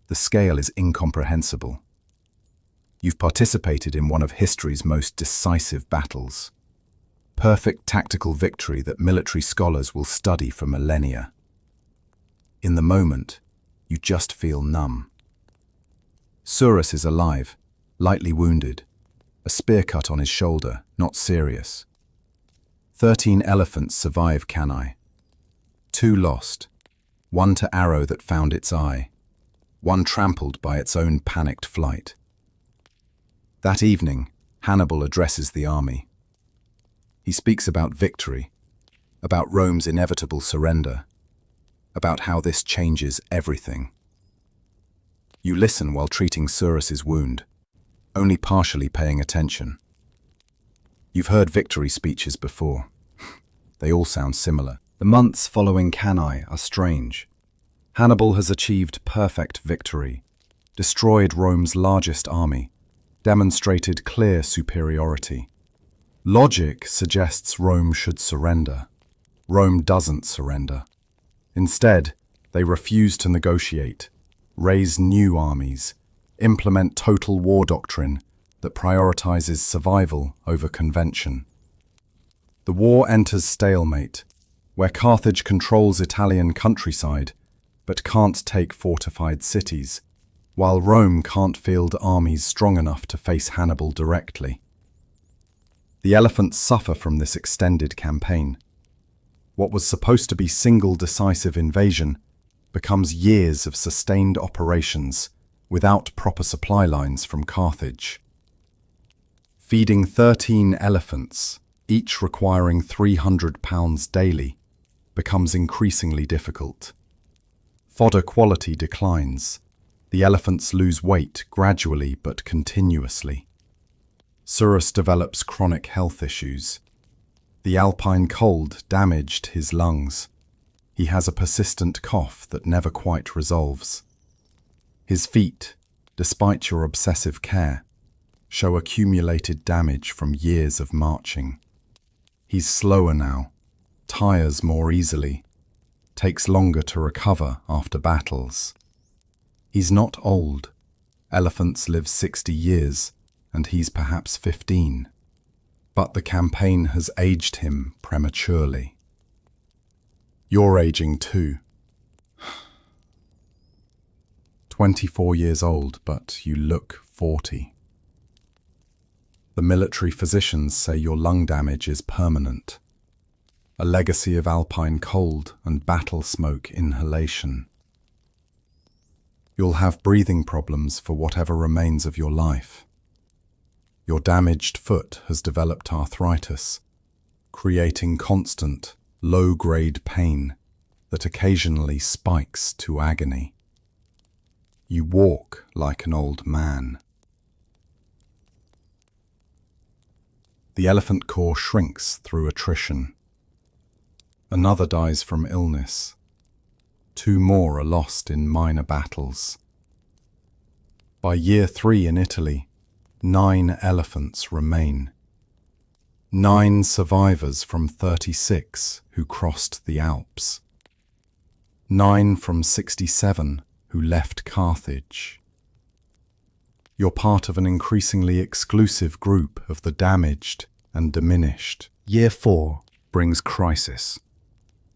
The scale is incomprehensible. You've participated in one of history's most decisive battles. Perfect tactical victory that military scholars will study for millennia. In the moment, you just feel numb. Surus is alive, lightly wounded, a spear cut on his shoulder, not serious. 13 elephants survive Cannae. 2 lost, 1 to arrow that found its eye, 1 trampled by its own panicked flight. That evening, Hannibal addresses the army. He speaks about victory, about Rome's inevitable surrender, about how this changes everything. You listen while treating Surus's wound, only partially paying attention. You've heard victory speeches before. They all sound similar. The months following Cannae are strange. Hannibal has achieved perfect victory, destroyed Rome's largest army, demonstrated clear superiority. Logic suggests Rome should surrender. Rome doesn't surrender. Instead, they refuse to negotiate, raise new armies, implement total war doctrine that prioritizes survival over convention. The war enters stalemate, where Carthage controls Italian countryside, but can't take fortified cities. while Rome can't field armies strong enough to face Hannibal directly. The elephants suffer from this extended campaign. What was supposed to be single decisive invasion becomes years of sustained operations without proper supply lines from Carthage. Feeding 13 elephants, each requiring 300 pounds daily, becomes increasingly difficult. Fodder quality declines. The elephants lose weight gradually but continuously. Surus develops chronic health issues. The alpine cold damaged his lungs. He has a persistent cough that never quite resolves. His feet, despite your obsessive care, show accumulated damage from years of marching. He's slower now, tires more easily, takes longer to recover after battles. He's not old. Elephants live 60 years, and he's perhaps 15. But the campaign has aged him prematurely. You're aging too. 24 years old, but you look 40. The military physicians say your lung damage is permanent. A legacy of alpine cold and battle smoke inhalation. You'll have breathing problems for whatever remains of your life. Your damaged foot has developed arthritis, creating constant, low-grade pain that occasionally spikes to agony. You walk like an old man. The elephant corps shrinks through attrition. Another dies from illness. 2 more are lost in minor battles. By year 3 in Italy, 9 elephants remain. 9 survivors from 36 who crossed the Alps. 9 from 67 who left Carthage. You're part of an increasingly exclusive group of the damaged and diminished. Year 4 brings crisis.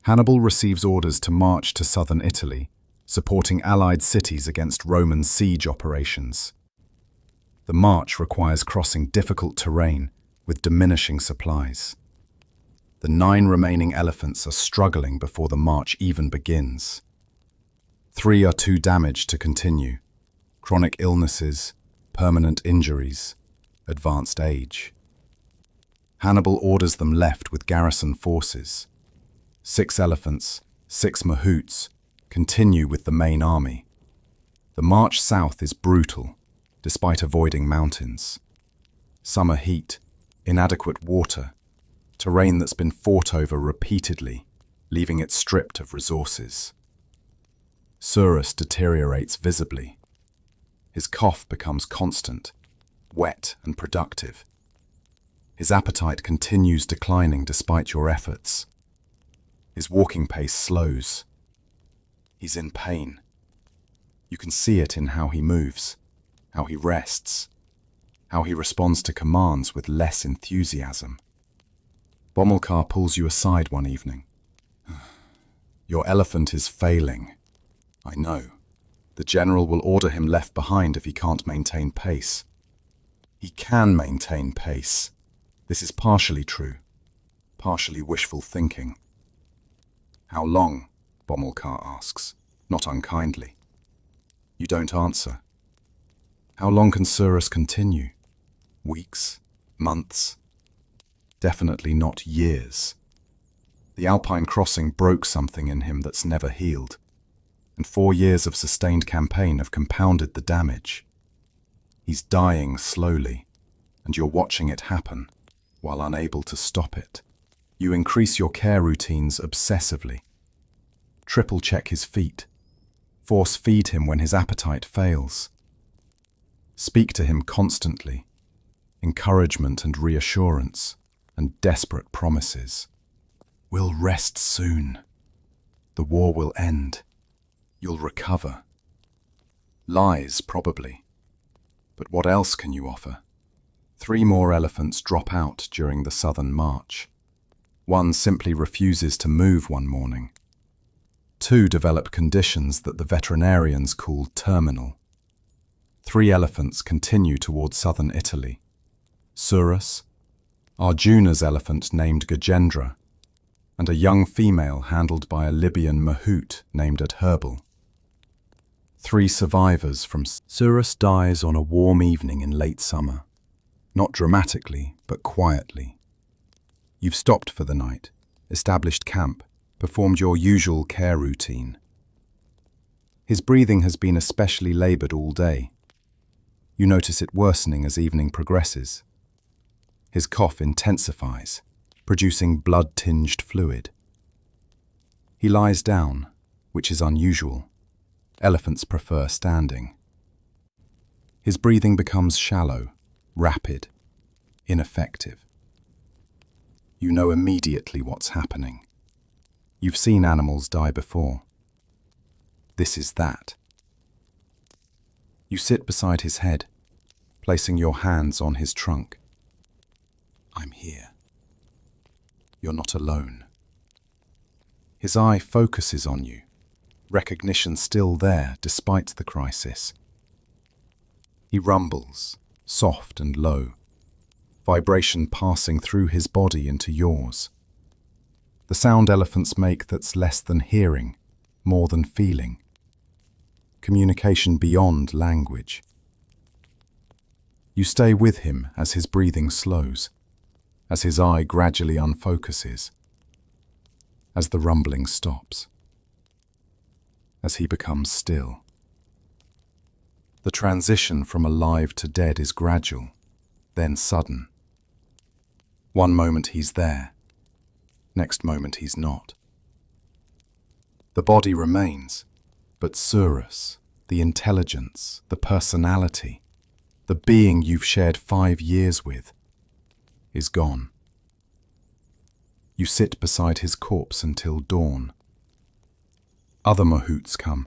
Hannibal receives orders to march to southern Italy, supporting allied cities against Roman siege operations. The march requires crossing difficult terrain with diminishing supplies. The 9 remaining elephants are struggling before the march even begins. 3 are too damaged to continue. Chronic illnesses, permanent injuries, advanced age. Hannibal orders them left with garrison forces. 6 elephants, 6 mahouts, continue with the main army. The march south is brutal, despite avoiding mountains. Summer heat, inadequate water, terrain that's been fought over repeatedly, leaving it stripped of resources. Surus deteriorates visibly. His cough becomes constant, wet and productive. His appetite continues declining despite your efforts. His walking pace slows. He's in pain. You can see it in how he moves, how he rests, how he responds to commands with less enthusiasm. Bomilcar pulls you aside one evening. Your elephant is failing. I know. The general will order him left behind if he can't maintain pace. He can maintain pace. This is partially true, partially wishful thinking. How long? Bomilcar asks, not unkindly. You don't answer. How long can Surus continue? Weeks? Months? Definitely not years. The Alpine crossing broke something in him that's never healed, and 4 years of sustained campaign have compounded the damage. He's dying slowly, and you're watching it happen, while unable to stop it. You increase your care routines obsessively. Triple check his feet. Force feed him when his appetite fails. Speak to him constantly. Encouragement and reassurance, and desperate promises. We'll rest soon. The war will end. You'll recover. Lies, probably. But what else can you offer? 3 more elephants drop out during the southern march. 1 simply refuses to move one morning. 2 develop conditions that the veterinarians call terminal. 3 elephants continue towards southern Italy. Surus, Arjuna's elephant named Gajendra, and a young female handled by a Libyan mahout named Hannibal. 3 survivors from Surus dies on a warm evening in late summer. Not dramatically, but quietly. You've stopped for the night, established camp, performed your usual care routine. His breathing has been especially labored all day. You notice it worsening as evening progresses. His cough intensifies, producing blood-tinged fluid. He lies down, which is unusual. Elephants prefer standing. His breathing becomes shallow, rapid, ineffective. You know immediately what's happening. You've seen animals die before. This is that. You sit beside his head, placing your hands on his trunk. I'm here. You're not alone. His eye focuses on you, recognition still there despite the crisis. He rumbles, soft and low, vibration passing through his body into yours. The sound elephants make that's less than hearing, more than feeling. Communication beyond language. You stay with him as his breathing slows, as his eye gradually unfocuses, as the rumbling stops, as he becomes still. The transition from alive to dead is gradual, then sudden. One moment he's there, next moment he's not. The body remains, but Surus, the intelligence, the personality, the being you've shared 5 years with, is gone. You sit beside his corpse until dawn. Other mahouts come,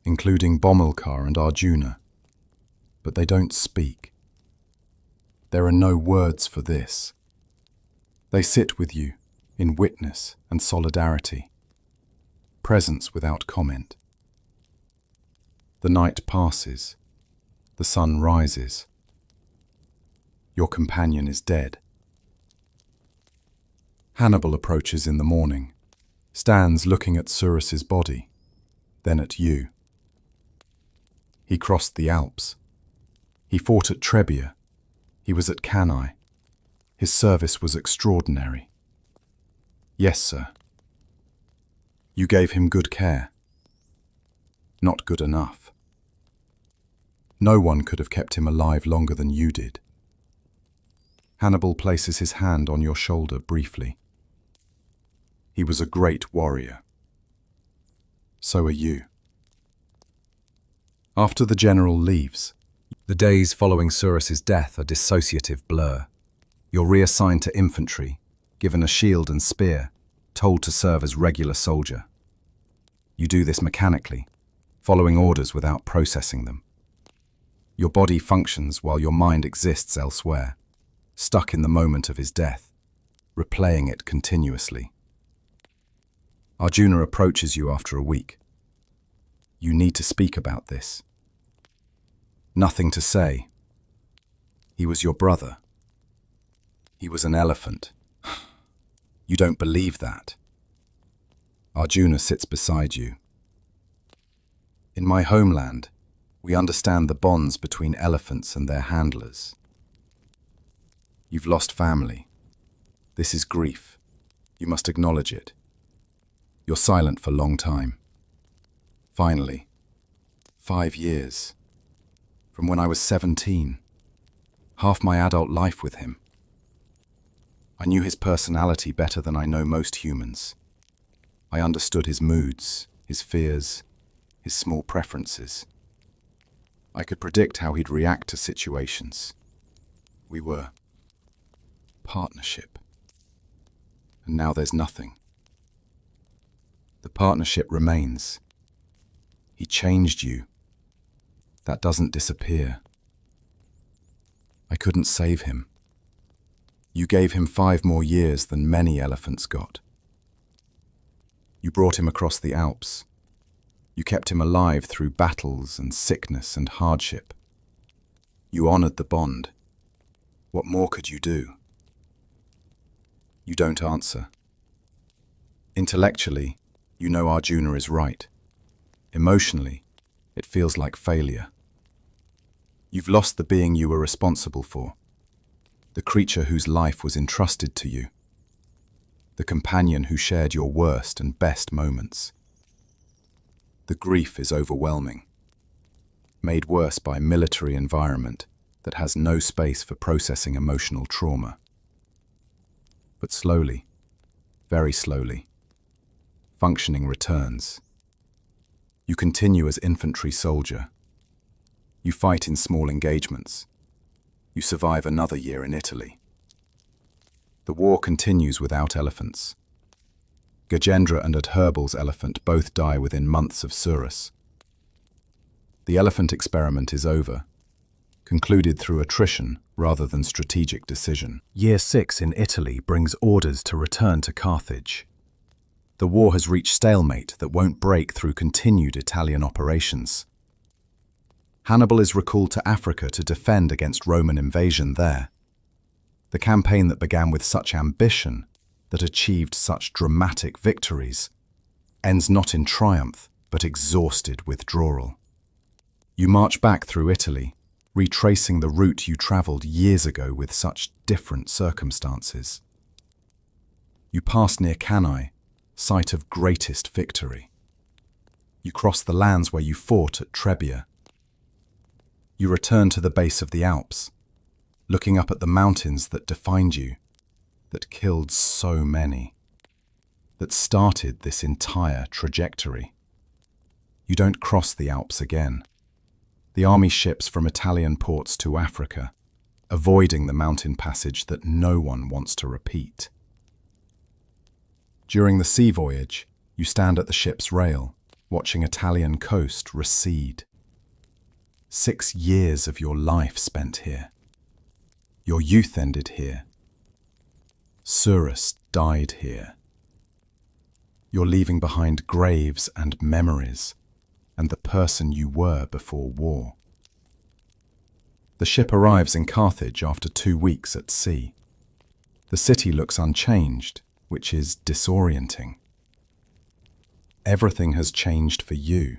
including Bomilcar and Arjuna, but they don't speak. There are no words for this. They sit with you in witness and solidarity, presence without comment. The night passes, the sun rises. Your companion is dead. Hannibal approaches in the morning, stands looking at Surus's body, then at you. He crossed the Alps. He fought at Trebia. He was at Cannae. His service was extraordinary. Yes, sir. You gave him good care. Not good enough. No one could have kept him alive longer than you did. Hannibal places his hand on your shoulder briefly. He was a great warrior. So are you. After the general leaves, the days following Surus's death are dissociative blur. You're reassigned to infantry, given a shield and spear, told to serve as regular soldier. You do this mechanically, following orders without processing them. Your body functions while your mind exists elsewhere, stuck in the moment of his death, replaying it continuously. Arjuna approaches you after a week. You need to speak about this. Nothing to say. He was your brother. He was an elephant. You don't believe that. Arjuna sits beside you. In my homeland, we understand the bonds between elephants and their handlers. You've lost family. This is grief. You must acknowledge it. You're silent for a long time. Finally, 5 years. From when I was 17. Half my adult life with him. I knew his personality better than I know most humans. I understood his moods, his fears, his small preferences. I could predict how he'd react to situations. We were partnership. And now there's nothing. The partnership remains. He changed you. That doesn't disappear. I couldn't save him. You gave him 5 more years than many elephants got. You brought him across the Alps. You kept him alive through battles and sickness and hardship. You honored the bond. What more could you do? You don't answer. Intellectually, you know Arjuna is right. Emotionally, it feels like failure. You've lost the being you were responsible for, the creature whose life was entrusted to you, the companion who shared your worst and best moments. The grief is overwhelming, made worse by a military environment that has no space for processing emotional trauma. But slowly, very slowly, functioning returns. You continue as infantry soldier. You fight in small engagements. You survive another year in Italy. The war continues without elephants. Gajendra and Adherbal's elephant both die within months of Surus. The elephant experiment is over, concluded through attrition rather than strategic decision. Year 6 in Italy brings orders to return to Carthage. The war has reached stalemate that won't break through continued Italian operations. Hannibal is recalled to Africa to defend against Roman invasion there. The campaign that began with such ambition, that achieved such dramatic victories, ends not in triumph, but exhausted withdrawal. You march back through Italy, retracing the route you travelled years ago with such different circumstances. You pass near Cannae, site of greatest victory. You cross the lands where you fought at Trebia. You return to the base of the Alps, looking up at the mountains that defined you, that killed so many, that started this entire trajectory. You don't cross the Alps again. The army ships from Italian ports to Africa, avoiding the mountain passage that no one wants to repeat. During the sea voyage, you stand at the ship's rail, watching Italian coast recede. 6 years of your life spent here. Your youth ended here. Surus died here. You're leaving behind graves and memories, and the person you were before war. The ship arrives in Carthage after 2 weeks at sea. The city looks unchanged, which is disorienting. Everything has changed for you,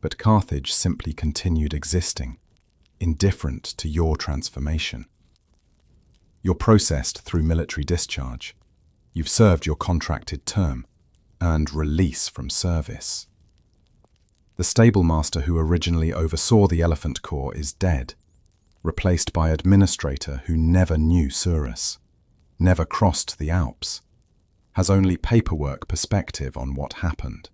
but Carthage simply continued existing, indifferent to your transformation. You're processed through military discharge. You've served your contracted term, earned release from service. The stablemaster who originally oversaw the Elephant Corps is dead, replaced by administrator who never knew Surus, never crossed the Alps, has only paperwork perspective on what happened.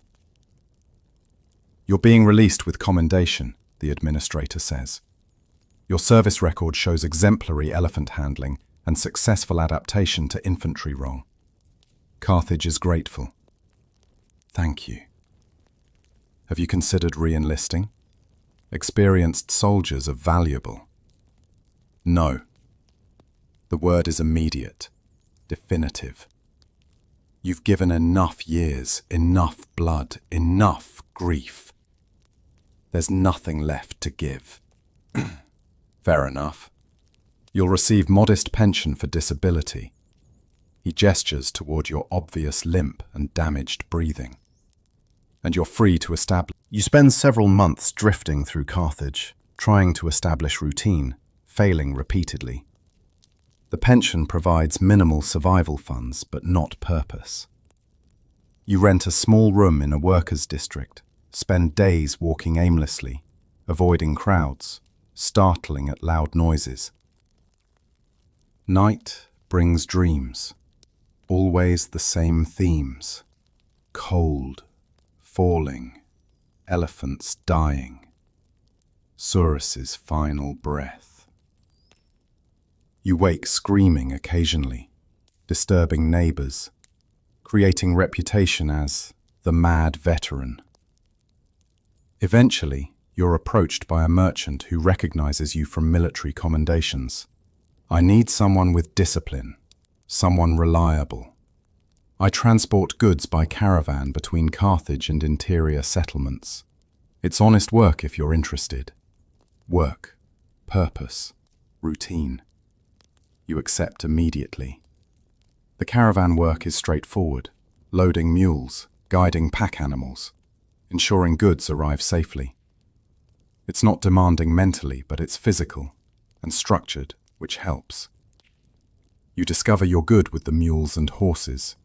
You're being released with commendation, the administrator says. Your service record shows exemplary elephant handling and successful adaptation to infantry role. Carthage is grateful. Thank you. Have you considered re-enlisting? Experienced soldiers are valuable. No. The word is immediate, definitive. You've given enough years, enough blood, enough grief. There's nothing left to give. Fair enough. You'll receive modest pension for disability. He gestures toward your obvious limp and damaged breathing. And you're free to establish. You spend several months drifting through Carthage, trying to establish routine, failing repeatedly. The pension provides minimal survival funds, but not purpose. You rent a small room in a workers' district, spend days walking aimlessly, avoiding crowds, startling at loud noises. Night brings dreams, always the same themes. Cold, falling, elephants dying, Surus's final breath. You wake screaming occasionally, disturbing neighbors, creating reputation as the mad veteran. Eventually, you're approached by a merchant who recognizes you from military commendations. I need someone with discipline, someone reliable. I transport goods by caravan between Carthage and interior settlements. It's honest work if you're interested. Work. purpose, routine. You accept immediately. The caravan work is straightforward, loading mules, guiding pack animals, ensuring goods arrive safely. It's not demanding mentally, but it's physical and structured, which helps. You discover you're good with the mules and horses,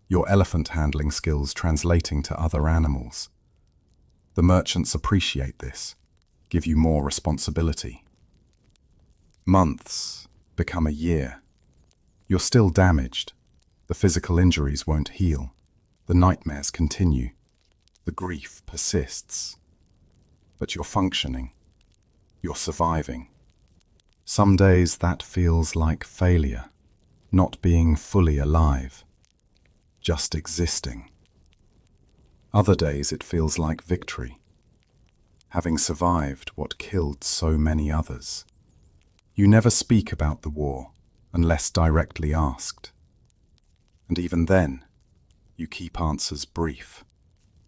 your elephant handling skills translating to other animals. The merchants appreciate this, give you more responsibility. Months become a year. You're still damaged. The physical injuries won't heal. The nightmares continue. The grief persists. But you're functioning. You're surviving. Some days that feels like failure, not being fully alive, just existing. Other days it feels like victory, having survived what killed so many others. You never speak about the war unless directly asked. And even then, you keep answers brief.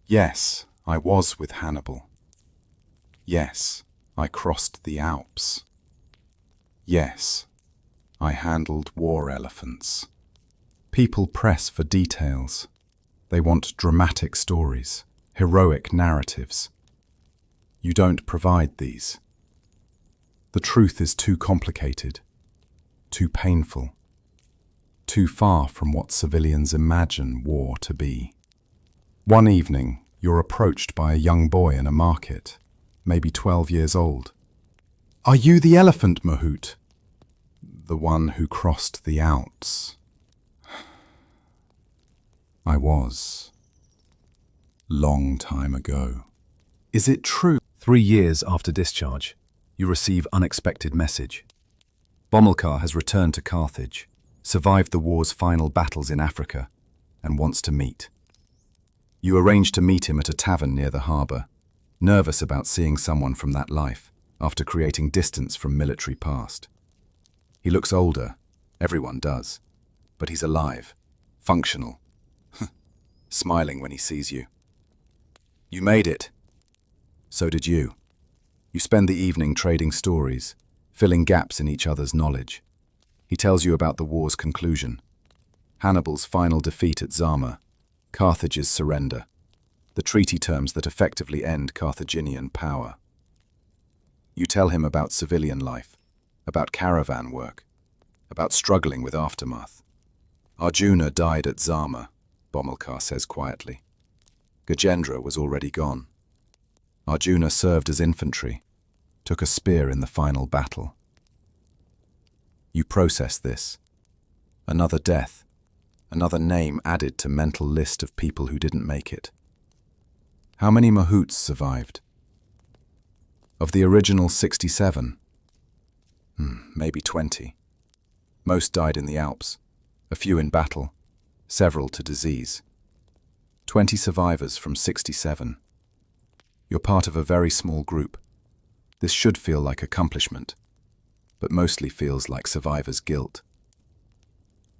Yes, I was with Hannibal. Yes, I crossed the Alps. Yes, I handled war elephants. People press for details. They want dramatic stories, heroic narratives. You don't provide these. The truth is too complicated, too painful, too far from what civilians imagine war to be. One evening, you're approached by a young boy in a market, maybe 12 years old. "Are you the elephant, mahout?" "The one who crossed the Alps." "I was. Long time ago." "Is it true?" 3 years after discharge, you receive unexpected message. Bomilcar has returned to Carthage, survived the war's final battles in Africa, and wants to meet. You arrange to meet him at a tavern near the harbour, nervous about seeing someone from that life after creating distance from military past. He looks older, everyone does, but he's alive, functional, smiling when he sees you. You made it. So did you. You spend the evening trading stories, filling gaps in each other's knowledge. He tells you about the war's conclusion, Hannibal's final defeat at Zama, Carthage's surrender, the treaty terms that effectively end Carthaginian power. You tell him about civilian life, about caravan work, about struggling with aftermath. Arjuna died at Zama, Bomilcar says quietly. Gajendra was already gone. Arjuna served as infantry, took a spear in the final battle. You process this. Another death, another name added to mental list of people who didn't make it. How many mahouts survived? Of the original 67? Maybe 20. Most died in the Alps, a few in battle, several to disease. 20 survivors from 67. You're part of a very small group. This should feel like accomplishment, but mostly feels like survivor's guilt.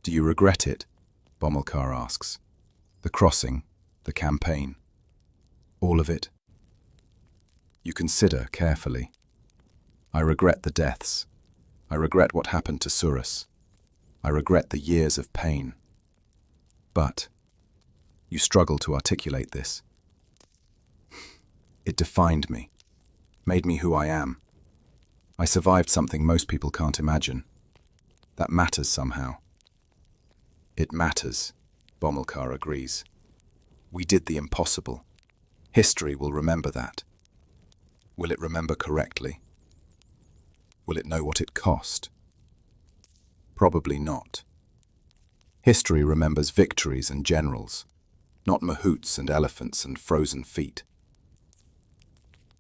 Do you regret it? Bomilcar asks. The crossing, the campaign, all of it? You consider carefully. I regret the deaths. I regret what happened to Surus. I regret the years of pain. But you struggle to articulate this. It defined me, made me who I am. I survived something most people can't imagine. That matters somehow. It matters, Bomilcar agrees. We did the impossible. History will remember that. Will it remember correctly? Will it know what it cost? Probably not. History remembers victories and generals, not mahouts and elephants and frozen feet.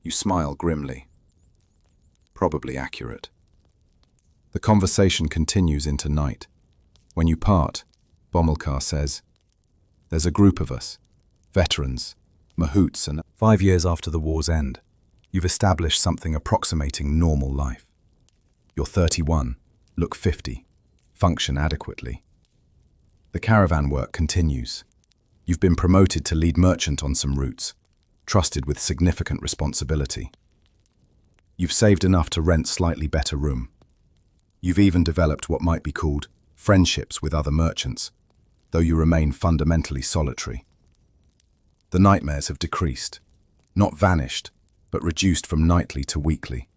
You smile grimly. Probably accurate. The conversation continues into night. When you part, Bomilcar says, "There's a group of us, veterans, mahouts, and 5 years after the war's end, you've established something approximating normal life. You're 31, look 50, function adequately. The caravan work continues. You've been promoted to lead merchant on some routes, trusted with significant responsibility. You've saved enough to rent slightly better room. You've even developed what might be called friendships with other merchants, though you remain fundamentally solitary. The nightmares have decreased, not vanished, but reduced from nightly to weekly.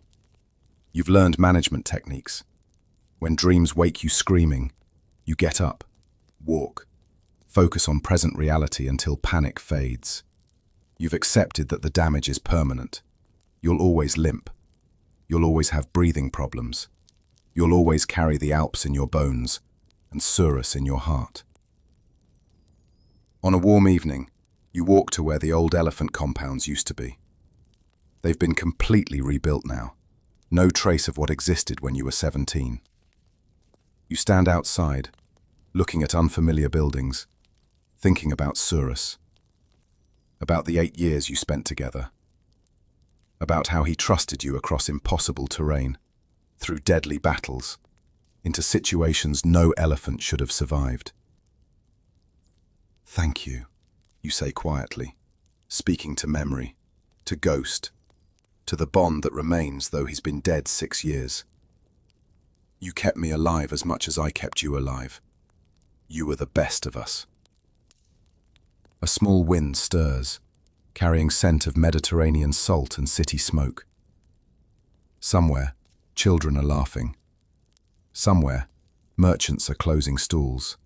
You've learned management techniques. When dreams wake you screaming, you get up, walk, focus on present reality until panic fades. You've accepted that the damage is permanent. You'll always limp. You'll always have breathing problems. You'll always carry the Alps in your bones and Surus in your heart. On a warm evening, you walk to where the old elephant compounds used to be. They've been completely rebuilt now. No trace of what existed when you were 17. You stand outside, looking at unfamiliar buildings, thinking about Surus, about the 8 years you spent together, about how he trusted you across impossible terrain, through deadly battles, into situations no elephant should have survived. "Thank you," you say quietly, speaking to memory, to ghost, to the bond that remains though he's been dead 6 years. You kept me alive as much as I kept you alive. You were the best of us. A small wind stirs, carrying scent of Mediterranean salt and city smoke. Somewhere, children are laughing. Somewhere, merchants are closing stalls.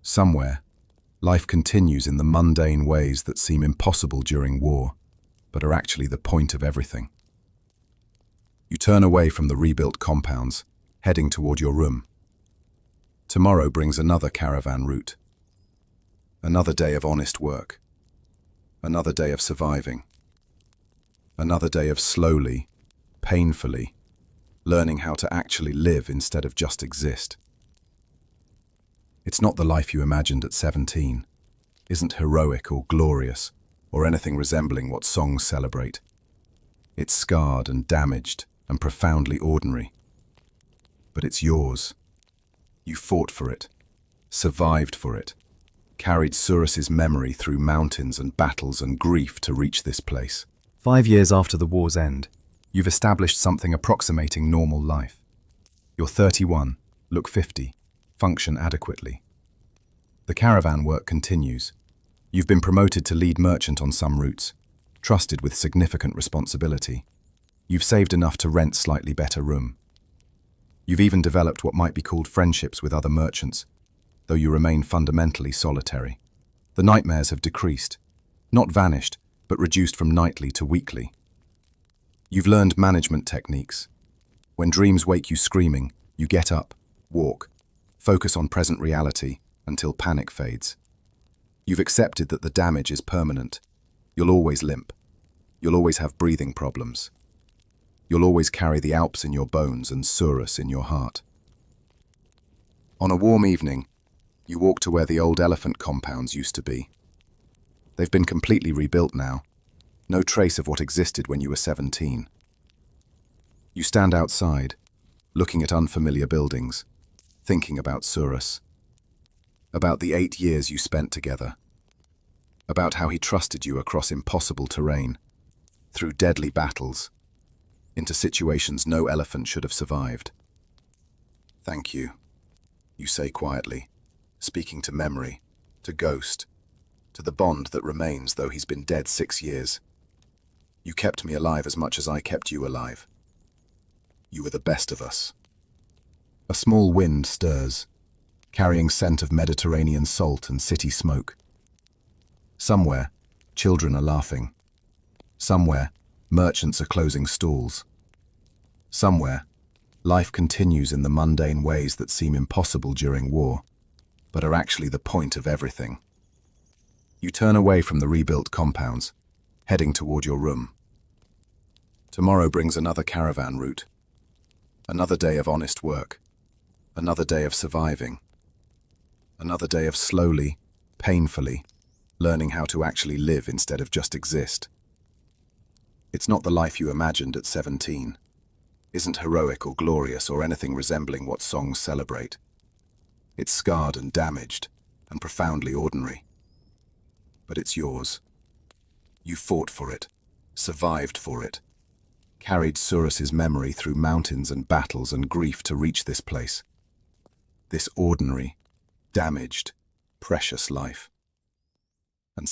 Somewhere, life continues in the mundane ways that seem impossible during war, but are actually the point of everything. You turn away from the rebuilt compounds, heading toward your room. Tomorrow brings another caravan route. Another day of honest work. Another day of surviving. Another day of slowly, painfully, learning how to actually live instead of just exist. It's not the life you imagined at 17, isn't heroic or glorious, or anything resembling what songs celebrate. It's scarred and damaged and profoundly ordinary. But it's yours. You fought for it, survived for it, carried Surus's memory through mountains and battles and grief to reach this place. 5 years after the war's end, you've established something approximating normal life. You're 31, look 50, function adequately. The caravan work continues. You've been promoted to lead merchant on some routes, trusted with significant responsibility. You've saved enough to rent slightly better room. You've even developed what might be called friendships with other merchants, though you remain fundamentally solitary. The nightmares have decreased, not vanished, but reduced from nightly to weekly. You've learned management techniques. When dreams wake you screaming, you get up, walk, focus on present reality until panic fades. You've accepted that the damage is permanent. You'll always limp. You'll always have breathing problems. You'll always carry the Alps in your bones and Surus in your heart. On a warm evening, you walk to where the old elephant compounds used to be. They've been completely rebuilt now. No trace of what existed when you were 17. You stand outside, looking at unfamiliar buildings, thinking about Surus, about the 8 years you spent together, about how he trusted you across impossible terrain, through deadly battles, into situations no elephant should have survived. "Thank you," you say quietly, speaking to memory, to ghost, to the bond that remains though he's been dead 6 years. You kept me alive as much as I kept you alive. You were the best of us. A small wind stirs, carrying scent of Mediterranean salt and city smoke. Somewhere, children are laughing. Somewhere, merchants are closing stalls. Somewhere, life continues in the mundane ways that seem impossible during war, but are actually the point of everything. You turn away from the rebuilt compounds, heading toward your room. Tomorrow brings another caravan route. Another day of honest work. Another day of surviving. Another day of slowly, painfully, learning how to actually live instead of just exist. It's not the life you imagined at 17, isn't heroic or glorious or anything resembling what songs celebrate. It's scarred and damaged and profoundly ordinary. But it's yours. You fought for it, survived for it, carried Surus's memory through mountains and battles and grief to reach this place. This ordinary, damaged, precious life. And